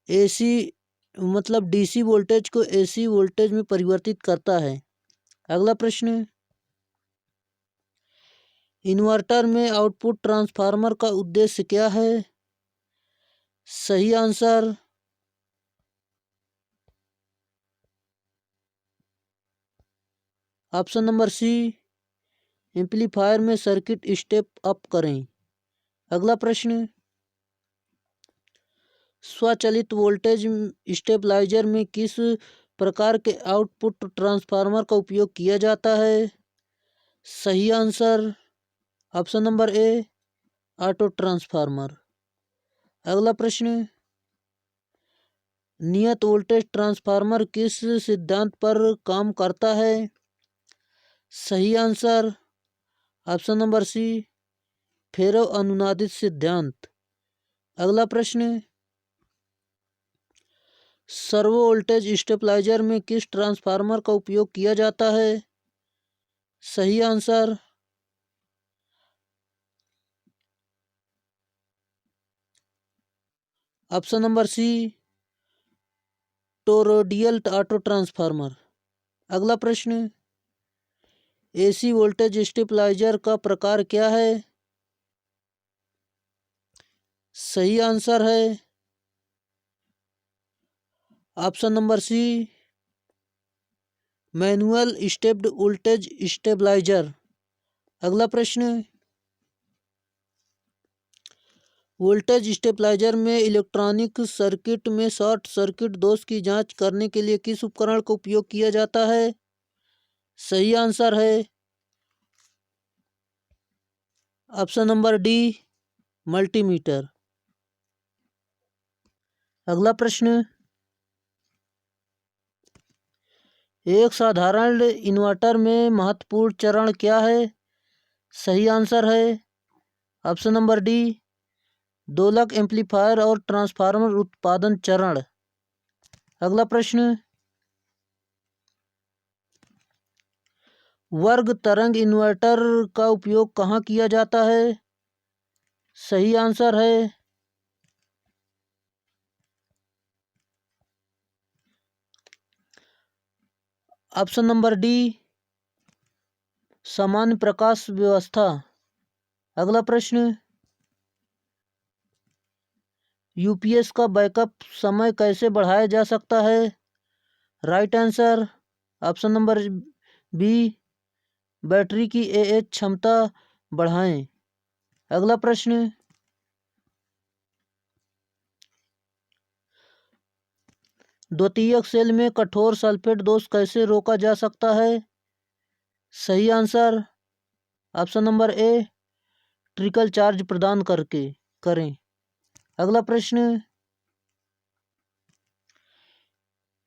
एसी मतलब डीसी वोल्टेज को एसी वोल्टेज में परिवर्तित करता है। अगला प्रश्न, इन्वर्टर में आउटपुट ट्रांसफार्मर का उद्देश्य क्या है? सही answer option number C, amplifier में सर्किट स्टेप अप करें। अगला प्रश्न, स्वचालित वोल्टेज स्टेबलाइजर में किस प्रकार के आउटपुट ट्रांसफार्मर का उपयोग किया जाता है? सही आंसर ऑप्शन नंबर ए, ऑटो ट्रांसफार्मर। अगला प्रश्न, नियत वोल्टेज ट्रांसफार्मर किस सिद्धांत पर काम करता है? सही आंसर ऑप्शन नंबर सी, फेरो अनुनादित सिद्धांत। अगला प्रश्न, सर्वो वोल्टेज स्टेबलाइजर में किस ट्रांसफार्मर का उपयोग किया जाता है? सही answer option number C, toroidal auto transformer. अगला प्रश्न, एसी वोल्टेज स्टेबलाइजर का प्रकार क्या है? सही आंसर है option number C, manual stepped voltage stabiliser. अगला प्रश्न, वोल्टेज स्टेबलाइजर में इलेक्ट्रॉनिक सर्किट में शॉर्ट सर्किट दोष की जांच करने के लिए किस उपकरण का उपयोग किया जाता है? सही आंसर है ऑप्शन नंबर डी, मल्टीमीटर। अगला प्रश्न, एक साधारण इन्वर्टर में महत्वपूर्ण चरण क्या है? सही आंसर है ऑप्शन नंबर डी, दोलक, एम्पलीफायर और ट्रांसफार्मर उत्पादन चरण। अगला प्रश्न, वर्ग तरंग इन्वर्टर का उपयोग कहाँ किया जाता है? सही आंसर है ऑप्शन नंबर डी, सामान्य प्रकाश व्यवस्था। अगला प्रश्न, यूपीएस का बैकअप समय कैसे बढ़ाया जा सकता है? Right answer option number B, battery की एएच क्षमता बढ़ाएं। अगला प्रश्न, द्वितीयक सेल में कठोर सल्फेट दोष कैसे रोका जा सकता है? सही आंसर ऑप्शन नंबर ए, ट्रिकल चार्ज प्रदान करके करें। अगला प्रश्न,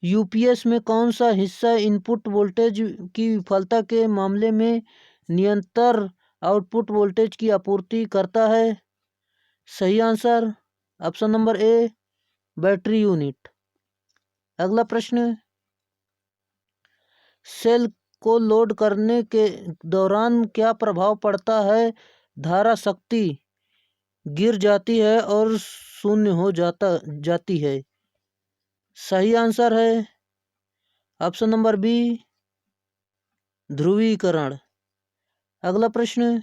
यूपीएस में कौन सा हिस्सा इनपुट वोल्टेज की विफलता के मामले में निरंतर आउटपुट वोल्टेज की आपूर्ति करता है? सही आंसर ऑप्शन नंबर ए, बैटरी यूनिट। अगला प्रश्न, सेल को लोड करने के दौरान क्या प्रभाव पड़ता है? धारा शक्ति गिर जाती है और शून्य हो जाती है। सही आंसर है ऑप्शन नंबर बी, ध्रुवीकरण। अगला प्रश्न,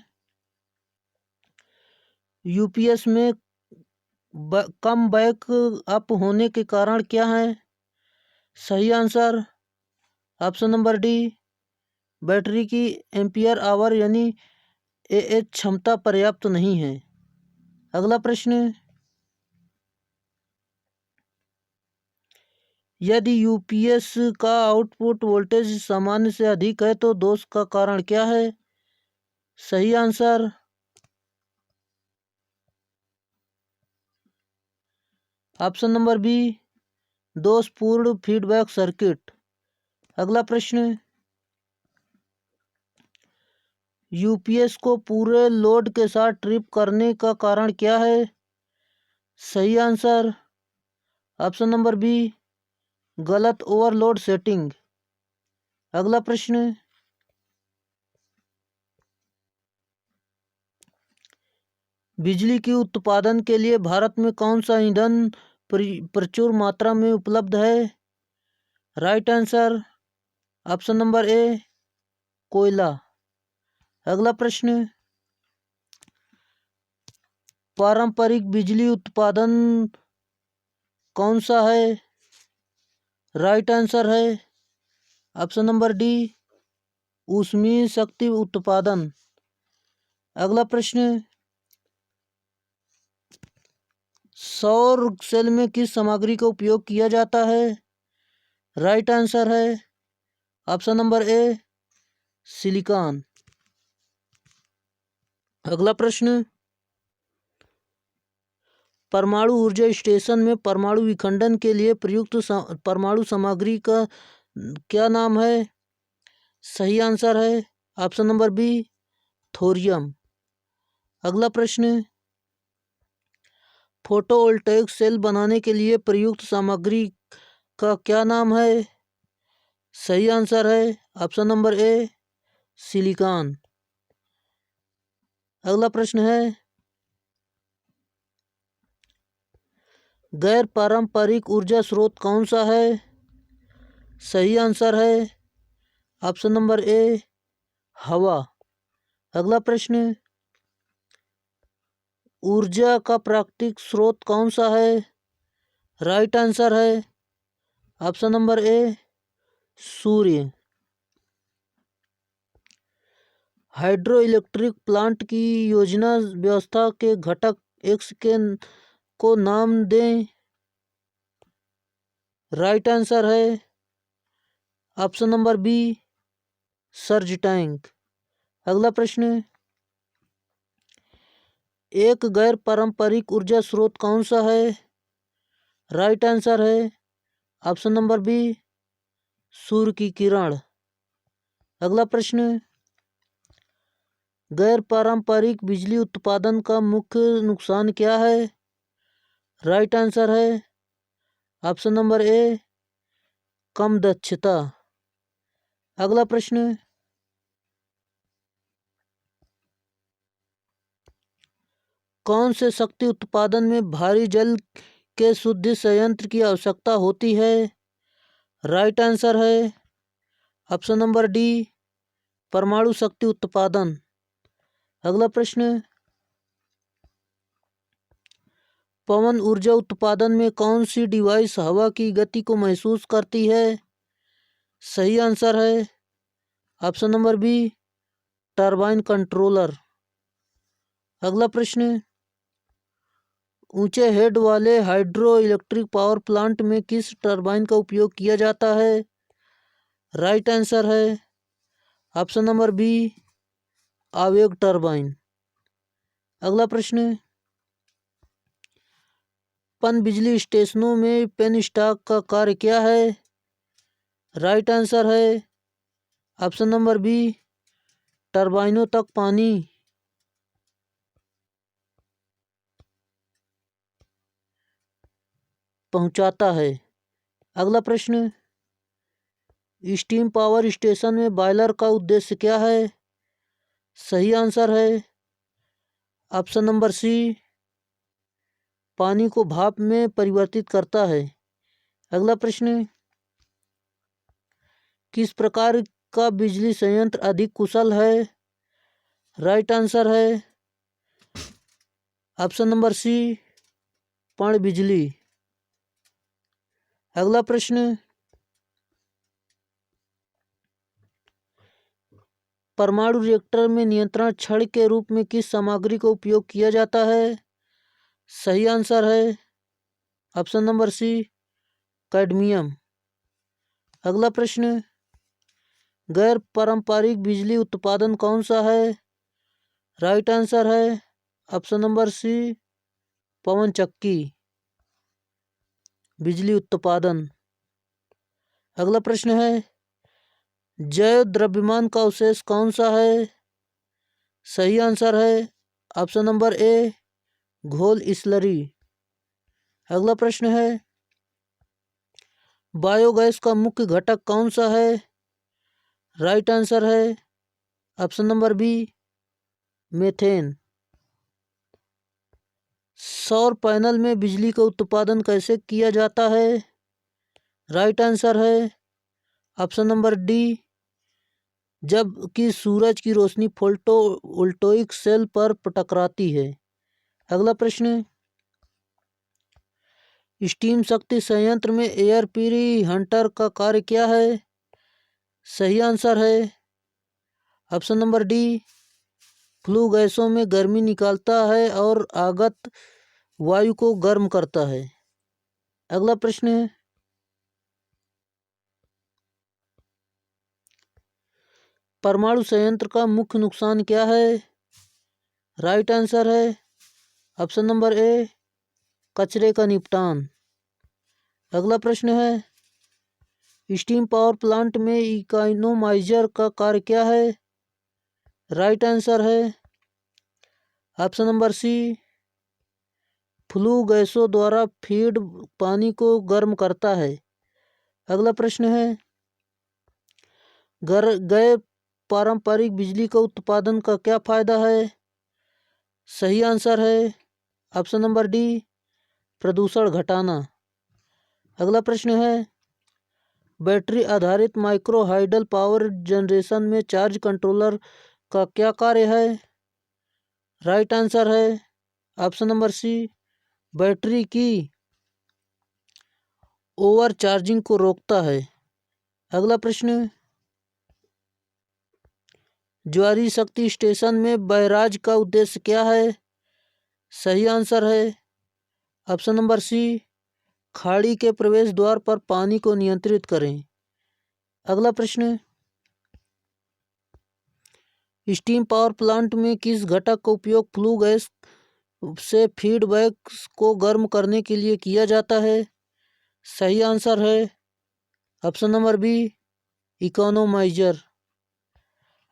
यूपीएस में कम बैक अप होने के कारण क्या है? सही answer option number D, battery की एम्पियर आवर यानी एएच क्षमता पर्याप्त नहीं है। अगला प्रश्न, यदि यूपीएस का आउटपुट वोल्टेज सामान्य से अधिक है तो दोष का कारण क्या है? सही आंसर ऑप्शन नंबर बी, दोषपूर्ण फीडबैक सर्किट। अगला प्रश्न, यूपीएस को पूरे लोड के साथ ट्रिप करने का कारण क्या है? सही आंसर ऑप्शन नंबर बी, गलत ओवरलोड सेटिंग। अगला प्रश्न, बिजली के उत्पादन के लिए भारत में कौन सा ईंधन प्रचुर मात्रा में उपलब्ध है? राइट आंसर ऑप्शन नंबर ए, कोयला। अगला प्रश्न, पारंपरिक बिजली उत्पादन कौन सा है? राइट आंसर है ऑप्शन नंबर डी, ऊष्मीय शक्ति उत्पादन। अगला प्रश्न, सौर सेल में किस सामग्री का उपयोग किया जाता है? राइट आंसर है ऑप्शन नंबर ए, सिलिकॉन। अगला प्रश्न, परमाणु ऊर्जा स्टेशन में परमाणु विखंडन के लिए प्रयुक्त परमाणु सामग्री का क्या नाम है? सही आंसर है ऑप्शन नंबर बी, थोरियम। अगला प्रश्न, फोटोवोल्टेइक सेल बनाने के लिए प्रयुक्त सामग्री का क्या नाम है? सही आंसर है ऑप्शन नंबर ए, सिलिकॉन। अगला प्रश्न है, गैर पारंपरिक ऊर्जा स्रोत कौन सा है? सही आंसर है ऑप्शन नंबर ए, हवा। अगला प्रश्न, ऊर्जा का प्राकृतिक स्रोत कौन सा है? राइट आंसर है ऑप्शन नंबर ए, सूर्य। हाइड्रो इलेक्ट्रिक प्लांट की योजना व्यवस्था के घटक एक्स को नाम दें। राइट आंसर है option number B, surge tank. अगला प्रश्न, एक गैर पारंपरिक ऊर्जा स्रोत कौन सा है? राइट आंसर है ऑप्शन नंबर बी, सूर्य की किरण। अगला प्रश्न, गैर पारंपरिक बिजली उत्पादन का मुख्य नुकसान क्या है? राइट आंसर है ऑप्शन नंबर ए, कम दक्षता। अगला प्रश्न, कौन से शक्ति उत्पादन में भारी जल के शुद्ध संयंत्र की आवश्यकता होती है? राइट आंसर है ऑप्शन नंबर डी, परमाणु शक्ति उत्पादन। अगला प्रश्न, पवन ऊर्जा उत्पादन में कौन सी डिवाइस हवा की गति को महसूस करती है? सही आंसर है option number B, turbine controller. अगला प्रश्न, ऊंचे हेड वाले हाइड्रो इलेक्ट्रिक पावर प्लांट में किस टरबाइन का उपयोग किया जाता है? राइट आंसर है ऑप्शन नंबर बी, आवेग टरबाइन। अगला प्रश्न, पनबिजली स्टेशनों में पेनस्टॉक का कार्य क्या है? राइट आंसर है ऑप्शन नंबर बी, टरबाइनों तक पानी पहुंचाता है। अगला प्रश्न, स्टीम पावर स्टेशन में बॉयलर का उद्देश्य क्या है? सही आंसर है ऑप्शन नंबर सी, पानी को भाप में परिवर्तित करता है। अगला प्रश्न, किस प्रकार का बिजली संयंत्र अधिक कुशल है? राइट आंसर है ऑप्शन नंबर सी, पनबिजली। अगला प्रश्न, परमाणु रिएक्टर में नियंत्रण छड़ के रूप में किस सामग्री का उपयोग किया जाता है? सही आंसर है ऑप्शन नंबर सी, कैडमियम। अगला प्रश्न, गैर पारंपरिक बिजली उत्पादन कौन सा है? राइट आंसर है ऑप्शन नंबर सी, पवन चक्की बिजली उत्पादन। अगला प्रश्न है, जैव द्रव्यमान का अवशेष कौन सा है? सही आंसर है ऑप्शन नंबर ए, घोल स्लरी। अगला प्रश्न है, बायोगैस का मुख्य घटक कौन सा है? राइट आंसर है ऑप्शन नंबर बी, मीथेन। सौर पैनल में बिजली का उत्पादन कैसे किया जाता है? राइट आंसर है ऑप्शन नंबर डी, जबकि सूरज की रोशनी फोटोवोल्टाइक सेल पर टकराती है। अगला प्रश्न, स्टीम शक्ति संयंत्र में एयर प्री हंटर का कार्य क्या है? सही आंसर है ऑप्शन नंबर डी, फ्लू गैसों में गर्मी निकालता है और आगत वायु को गर्म करता है। अगला प्रश्न है, परमाणु संयंत्र का मुख्य नुकसान क्या है? राइट आंसर है ऑप्शन नंबर ए, कचरे का निपटान। अगला प्रश्न है, स्टीम पावर प्लांट में इकोनोमाइजर का कार्य क्या है? राइट आंसर है ऑप्शन नंबर सी, फ्लू गैसों द्वारा फीड पानी को गर्म करता है। अगला प्रश्न है, गैर पारंपरिक बिजली का उत्पादन का क्या फायदा है? सही आंसर है ऑप्शन नंबर डी, प्रदूषण घटाना। अगला प्रश्न है, बैटरी आधारित माइक्रो हाइडल पावर जनरेशन में चार्ज कंट्रोलर का क्या कार्य है? राइट आंसर है ऑप्शन नंबर सी, बैटरी की ओवर चार्जिंग को रोकता है। अगला प्रश्न, ज्वारीय शक्ति स्टेशन में बैराज का उद्देश्य क्या है? सही आंसर है ऑप्शन नंबर सी, खाड़ी के प्रवेश द्वार पर पानी को नियंत्रित करें। अगला प्रश्न, स्टीम पावर प्लांट में किस घटक का उपयोग फ्लू गैस से फीडबैक को गर्म करने के लिए किया जाता है? सही आंसर है ऑप्शन नंबर बी, इकोनोमाइजर।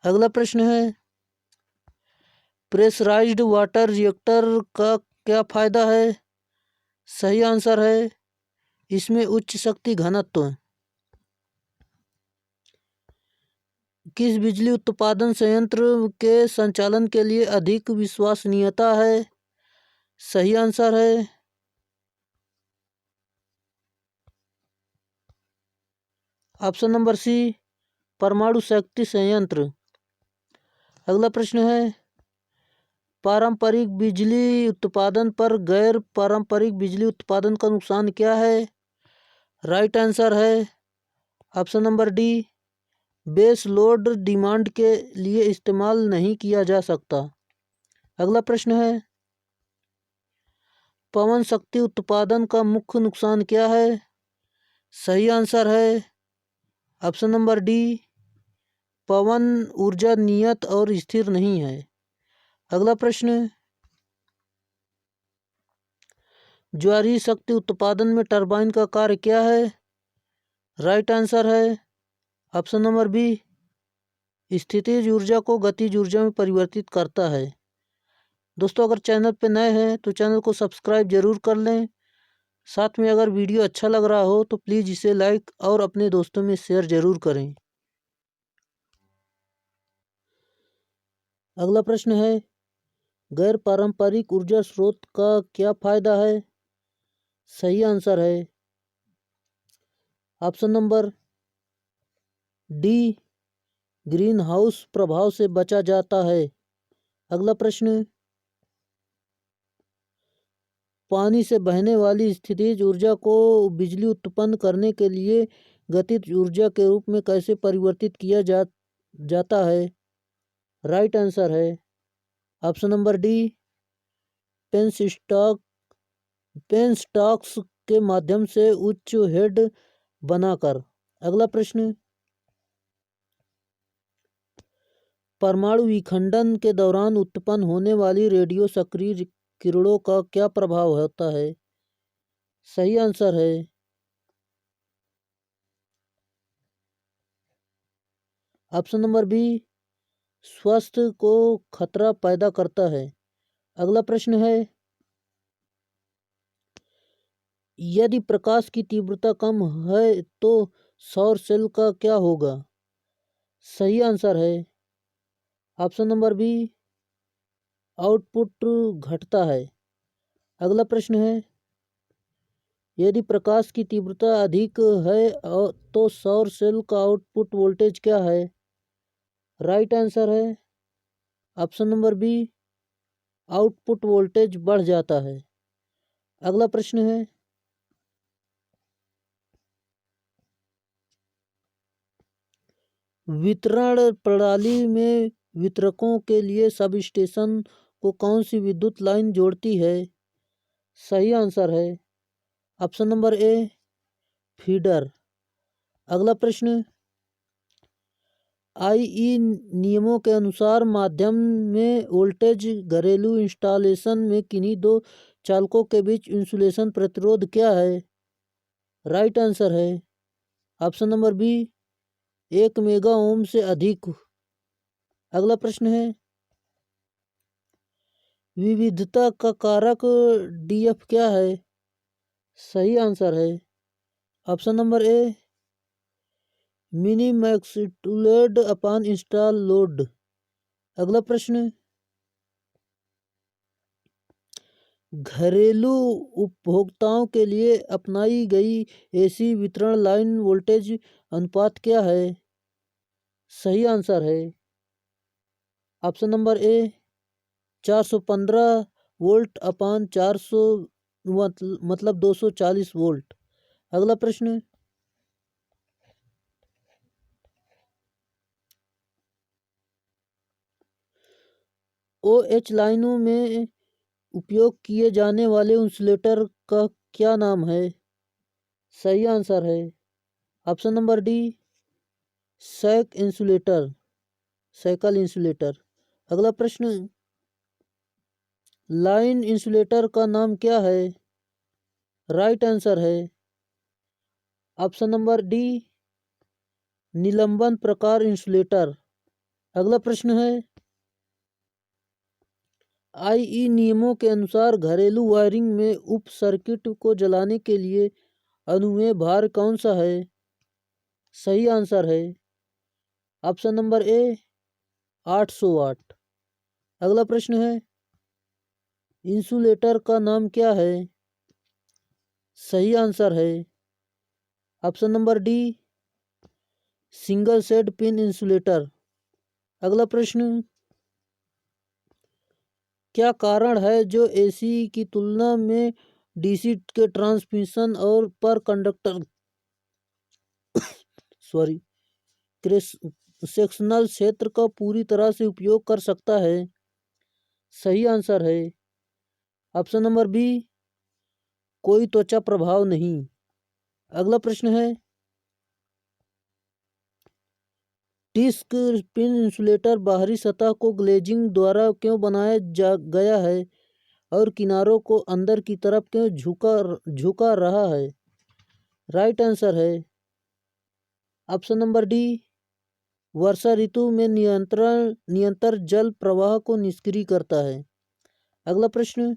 अगला प्रश्न है, प्रेशराइज्ड वाटर रिएक्टर का क्या फायदा है? सही आंसर है इसमें उच्च शक्ति घनत्व। किस बिजली उत्पादन संयंत्र के संचालन के लिए अधिक विश्वसनीयता है? सही आंसर है ऑप्शन नंबर सी, परमाणु शक्ति संयंत्र। अगला प्रश्न है, पारंपरिक बिजली उत्पादन पर गैर पारंपरिक बिजली उत्पादन का नुकसान क्या है? राइट आंसर है option number D, base load demand के लिए इस्तेमाल नहीं किया जा सकता। अगला प्रश्न है, पवन शक्ति उत्पादन का मुख्य नुकसान क्या है? सही आंसर है ऑप्शन नंबर डी, पवन ऊर्जा नियत और स्थिर नहीं है। अगला प्रश्न, ज्वारीय शक्ति उत्पादन में टरबाइन का कार्य क्या है? राइट आंसर है ऑप्शन नंबर बी, स्थितिज ऊर्जा को गतिज ऊर्जा में परिवर्तित करता है। दोस्तों, अगर चैनल पर नए हैं तो चैनल को सब्सक्राइब जरूर कर लें। साथ में अगर वीडियो अच्छा लग रहा हो तो प्लीज़ इसे लाइक और अपने दोस्तों में शेयर जरूर करें। अगला प्रश्न है, गैर पारंपरिक ऊर्जा स्रोत का क्या फायदा है? सही आंसर है option number D, green house प्रभाव से बचा जाता है। अगला प्रश्न, पानी से बहने वाली स्थितिज ऊर्जा को बिजली उत्पन्न करने के लिए गतिज ऊर्जा के रूप में कैसे परिवर्तित किया जाता है? राइट आंसर है ऑप्शन नंबर डी, पेनस्टॉक्स के माध्यम से उच्च हेड बनाकर। अगला प्रश्न, परमाणु विखंडन के दौरान उत्पन्न होने वाली रेडियो सक्रिय किरणों का क्या प्रभाव होता है? सही आंसर है ऑप्शन नंबर बी, स्वास्थ्य को खतरा पैदा करता है। अगला प्रश्न है, यदि प्रकाश की तीव्रता कम है तो सौर सेल का क्या होगा? सही आंसर है ऑप्शन नंबर बी, आउटपुट घटता है। अगला प्रश्न है, यदि प्रकाश की तीव्रता अधिक है तो सौर सेल का आउटपुट वोल्टेज क्या है? राइट आंसर है option number B, output voltage बढ़ जाता है। अगला प्रश्न है, वितरण प्रणाली में वितरकों के लिए सब स्टेशन को कौन सी विद्युत लाइन जोड़ती है? सही आंसर है ऑप्शन नंबर ए, फीडर। अगला प्रश्न, आईई नियमों के अनुसार माध्यम में वोल्टेज घरेलू इंस्टॉलेशन में किन्हीं दो चालकों के बीच इंसुलेशन प्रतिरोध क्या है? राइट आंसर है option number B, 1 mega ohm से अधिक। अगला प्रश्न है, विविधता का कारक डीएफ क्या है? सही आंसर है ऑप्शन नंबर ए, मिनी मैक्सिटूलेड अपॉन इंस्टॉल लोड। अगला प्रश्न, घरेलू उपभोक्ताओं के लिए अपनाई गई एसी वितरण लाइन वोल्टेज अनुपात क्या है? सही आंसर है ऑप्शन नंबर ए, 415 वोल्ट अपॉन 400 मतलब 240 वोल्ट। अगला प्रश्न, ओएच लाइनों में उपयोग किए जाने वाले इंसुलेटर का क्या नाम है? सही आंसर है ऑप्शन नंबर डी, सैकल इंसुलेटर। अगला प्रश्न, लाइन इंसुलेटर का नाम क्या है? राइट आंसर है ऑप्शन नंबर डी, निलंबन प्रकार इंसुलेटर। अगला प्रश्न है, आईई नियमों के अनुसार घरेलू वायरिंग में उप सर्किट को जलाने के लिए अनुमेय भार कौन सा है? सही आंसर है ऑप्शन नंबर ए, 800 वाट। अगला प्रश्न है, इंसुलेटर का नाम क्या है? सही आंसर है option number D, single set pin insulator. अगला प्रश्न, क्या कारण है जो एसी की तुलना में डीसी के ट्रांसमिशन और पर कंडक्टर सेक्शनल क्षेत्र का पूरी तरह से उपयोग कर सकता है। सही आंसर है ऑप्शन नंबर बी, कोई त्वचा प्रभाव नहीं। अगला प्रश्न है, डिस्क पिन इंसुलेटर बाहरी सतह को ग्लेजिंग द्वारा क्यों बनाया गया है और किनारों को अंदर की तरफ क्यों झुका रहा है? राइट आंसर है ऑप्शन नंबर डी, वर्षा ऋतु में निरंतर जल प्रवाह को निष्क्रिय करता है। अगला प्रश्न,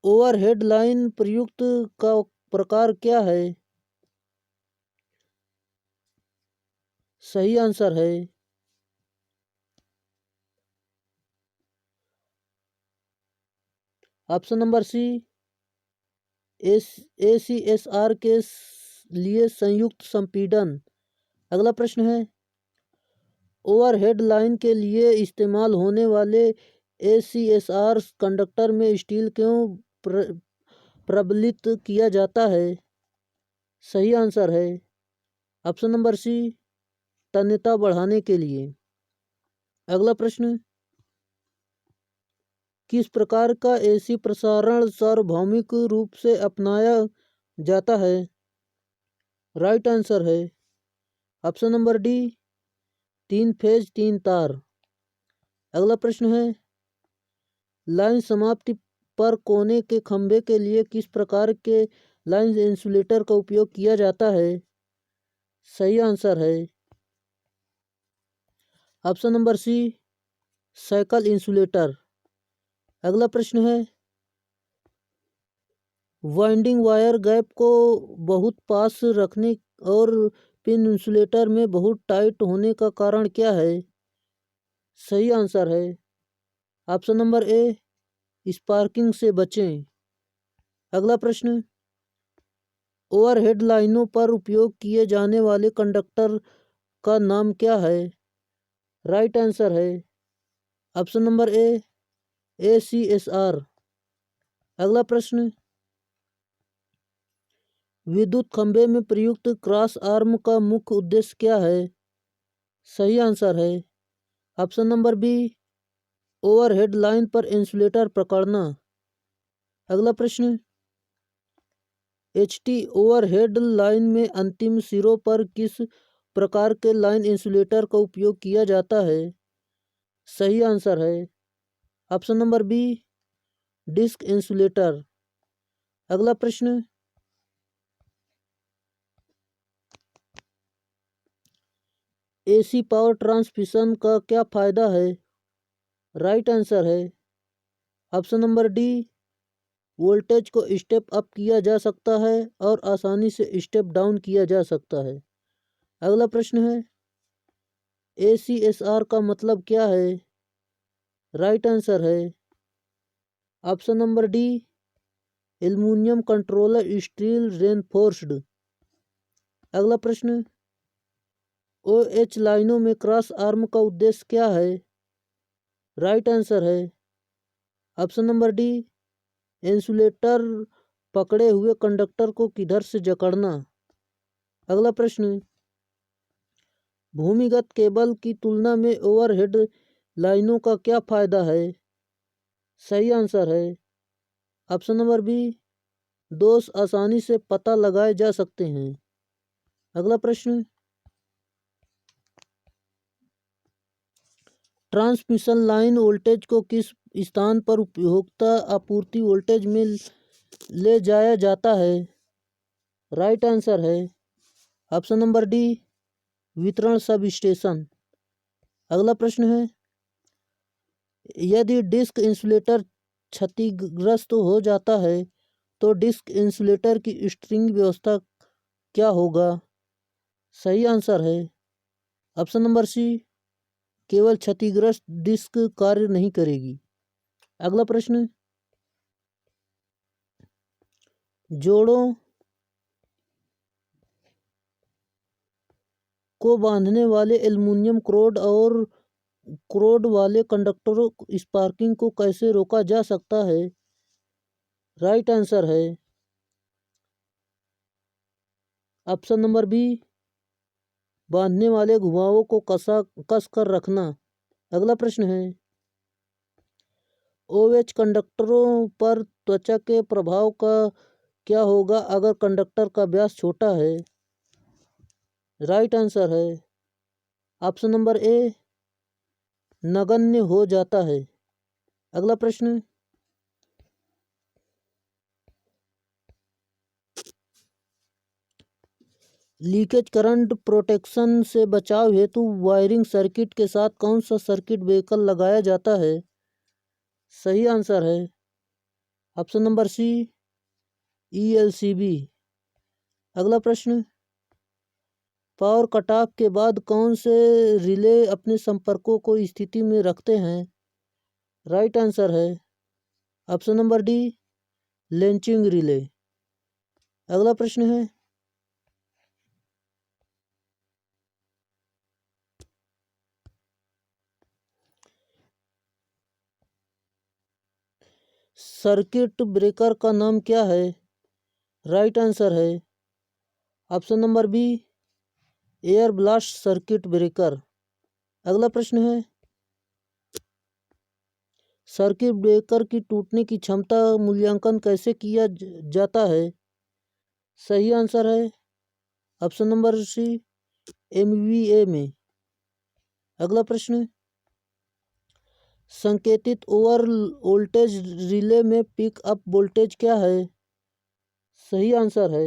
ओवरहेड लाइन प्रयुक्त का प्रकार क्या है? सही आंसर है ऑप्शन नंबर सी, ACSR के लिए संयुक्त संपीड़न। अगला प्रश्न है, ओवरहेड लाइन के लिए इस्तेमाल होने वाले ACSR कंडक्टर में स्टील क्यों प्रबलित किया जाता है? सही आंसर है ऑप्शन नंबर सी, तन्यता बढ़ाने के लिए। अगला प्रश्न, किस प्रकार का AC प्रसारण सार्वभौमिक रूप से अपनाया जाता है? राइट आंसर है ऑप्शन नंबर डी, 3 फेज 3 तार। अगला प्रश्न है, लाइन समाप्ति पर कोने के खंभे के लिए किस प्रकार के लाइन इंसुलेटर का उपयोग किया जाता है? सही आंसर है option number C, cycle insulator. अगला प्रश्न है, वाइंडिंग वायर गैप को बहुत पास रखने और पिन इंसुलेटर में बहुत टाइट होने का कारण क्या है? सही आंसर है ऑप्शन नंबर ए, स्पार्किंग से बचें। अगला प्रश्न, ओवरहेड लाइनों पर उपयोग किए जाने वाले कंडक्टर का नाम क्या है? राइट आंसर है ऑप्शन नंबर ए, ACSR। अगला प्रश्न, विद्युत खंभे में प्रयुक्त क्रॉस आर्म का मुख्य उद्देश्य क्या है? सही आंसर है option number B, overhead line पर इंसुलेटर पकड़ना। अगला प्रश्न, HT ओवरहेड लाइन में अंतिम सिरों पर किस प्रकार के लाइन इंसुलेटर का उपयोग किया जाता है? सही आंसर है option number B, disc insulator. अगला प्रश्न, AC पावर ट्रांसमिशन का क्या फायदा है? राइट आंसर है ऑप्शन नंबर डी, वोल्टेज को स्टेप अप किया जा सकता है और आसानी से स्टेप डाउन किया जा सकता है। अगला प्रश्न है, ACSR का मतलब क्या है? राइट आंसर है option number D, aluminium controller steel reinforced. अगला प्रश्न, OH लाइनों में क्रॉस आर्म का उद्देश्य क्या है? राइट आंसर है ऑप्शन नंबर डी, इंसुलेटर पकड़े हुए कंडक्टर को किधर से जकड़ना। अगला प्रश्न, भूमिगत केबल की तुलना में ओवरहेड लाइनों का क्या फायदा है? सही आंसर है ऑप्शन नंबर बी, दोष आसानी से पता लगाए जा सकते हैं। अगला प्रश्न, ट्रांसमिशन लाइन वोल्टेज को किस स्थान पर उपभोक्ता आपूर्ति वोल्टेज में ले जाया जाता है? राइट आंसर है ऑप्शन नंबर डी, वितरण सब स्टेशन। अगला प्रश्न है, यदि डिस्क इंसुलेटर क्षतिग्रस्त हो जाता है तो डिस्क इंसुलेटर की स्ट्रिंग व्यवस्था क्या होगा? सही आंसर है ऑप्शन नंबर सी, केवल क्षतिग्रस्त डिस्क कार्य नहीं करेगी। अगला प्रश्न, जोड़ों को बांधने वाले एल्युमिनियम क्रोड वाले कंडक्टरों स्पार्किंग को कैसे रोका जा सकता है? राइट आंसर है ऑप्शन नंबर बी, बांधने वाले घुमावों को कस कर रखना। अगला प्रश्न है, ओएच कंडक्टरों पर त्वचा के प्रभाव का क्या होगा अगर कंडक्टर का व्यास छोटा है? राइट आंसर है ऑप्शन नंबर ए, नगण्य हो जाता है। अगला प्रश्न, लीकेज करंट प्रोटेक्शन से बचाव हेतु वायरिंग सर्किट के साथ कौन सा सर्किट ब्रेकर लगाया जाता है? सही आंसर है ऑप्शन नंबर सी, ELCB। अगला प्रश्न, पावर कट ऑफ के बाद कौन से रिले अपने संपर्कों को स्थिति में रखते हैं? राइट आंसर है option number D, latching relay. अगला प्रश्न है, सर्किट ब्रेकर का नाम क्या है? राइट आंसर है option number B, air blast circuit breaker. अगला प्रश्न है, सर्किट ब्रेकर की टूटने की क्षमता मूल्यांकन कैसे किया जाता है? सही आंसर है ऑप्शन नंबर सी, MVA में। अगला प्रश्न, संकेतित ओवर वोल्टेज रिले में पिक अप वोल्टेज क्या है? सही आंसर है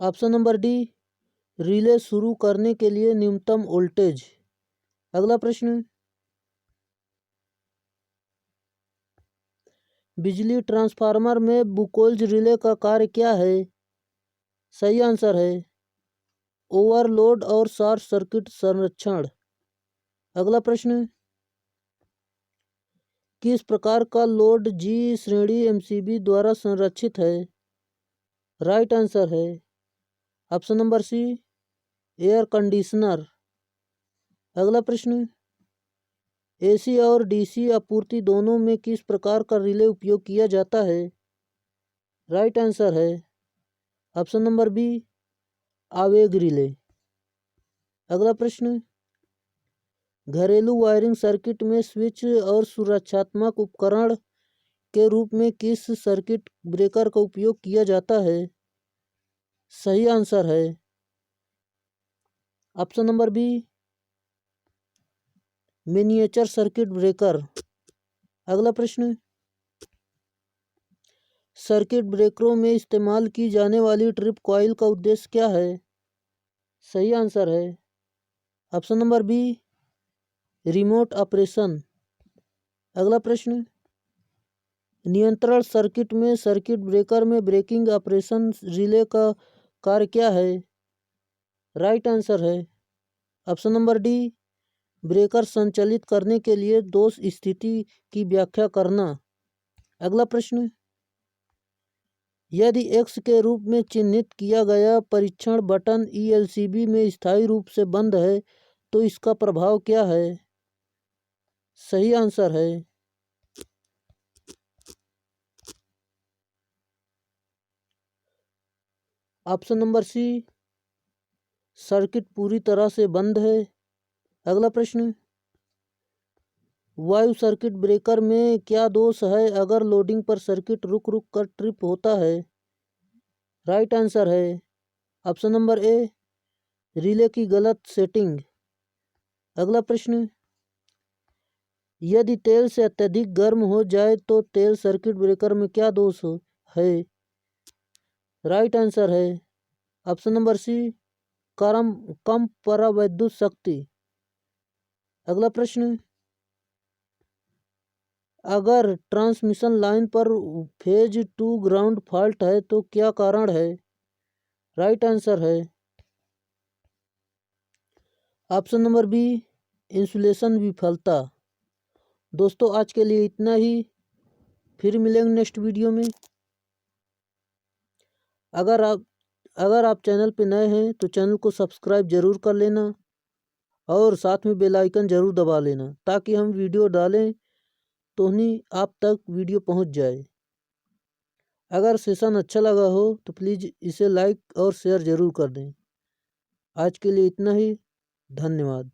ऑप्शन नंबर डी, रिले शुरू करने के लिए न्यूनतम वोल्टेज। अगला प्रश्न, बिजली ट्रांसफार्मर में बुकोल्ज रिले का कार्य क्या है? सही आंसर है ओवरलोड और शॉर्ट सर्किट संरक्षण। अगला प्रश्न, किस प्रकार का लोड जी श्रेणी MCB द्वारा संरक्षित है? राइट आंसर है option number C, air conditioner. अगला प्रश्न, AC और DC आपूर्ति दोनों में किस प्रकार का रिले उपयोग किया जाता है? राइट आंसर है ऑप्शन नंबर बी, आवेग रिले। अगला प्रश्न, घरेलू वायरिंग सर्किट में स्विच और सुरक्षात्मक उपकरण के रूप में किस सर्किट ब्रेकर का उपयोग किया जाता है? सही आंसर है option number B, miniature circuit breaker. अगला प्रश्न, सर्किट ब्रेकरों में इस्तेमाल की जाने वाली ट्रिप कॉइल का उद्देश्य क्या है? सही आंसर है option number B, remote operation. अगला प्रश्न, नियंत्रण सर्किट में सर्किट ब्रेकर में ब्रेकिंग ऑपरेशन रिले का कार्य क्या है? राइट आंसर है ऑप्शन नंबर डी, ब्रेकर संचालित करने के लिए दोष स्थिति की व्याख्या करना। अगला प्रश्न, यदि X के रूप में चिन्हित किया गया परीक्षण बटन ELCB में स्थायी रूप से बंद है तो इसका प्रभाव क्या है? सही आंसर है ऑप्शन नंबर सी, सर्किट पूरी तरह से बंद है। अगला प्रश्न, वायु सर्किट ब्रेकर में क्या दोष है अगर लोडिंग पर सर्किट रुक रुक कर ट्रिप होता है? राइट आंसर है ऑप्शन नंबर ए, रिले की गलत सेटिंग। अगला प्रश्न, यदि तेल से अत्यधिक गर्म हो जाए तो तेल सर्किट ब्रेकर में क्या दोष है? राइट आंसर है ऑप्शन नंबर सी, कम परावैद्युत शक्ति। अगला प्रश्न, अगर ट्रांसमिशन लाइन पर फेज 2 ग्राउंड फॉल्ट है तो क्या कारण है? राइट आंसर है ऑप्शन नंबर बी, इंसुलेशन विफलता। दोस्तों आज के लिए इतना ही, फिर मिलेंगे नेक्स्ट वीडियो में। अगर आप चैनल पे नए हैं तो चैनल को सब्सक्राइब ज़रूर कर लेना और साथ में बेल आइकन ज़रूर दबा लेना ताकि हम वीडियो डालें तो ही आप तक वीडियो पहुंच जाए। अगर सेशन अच्छा लगा हो तो प्लीज़ इसे लाइक और शेयर ज़रूर कर दें। आज के लिए इतना ही। धन्यवाद।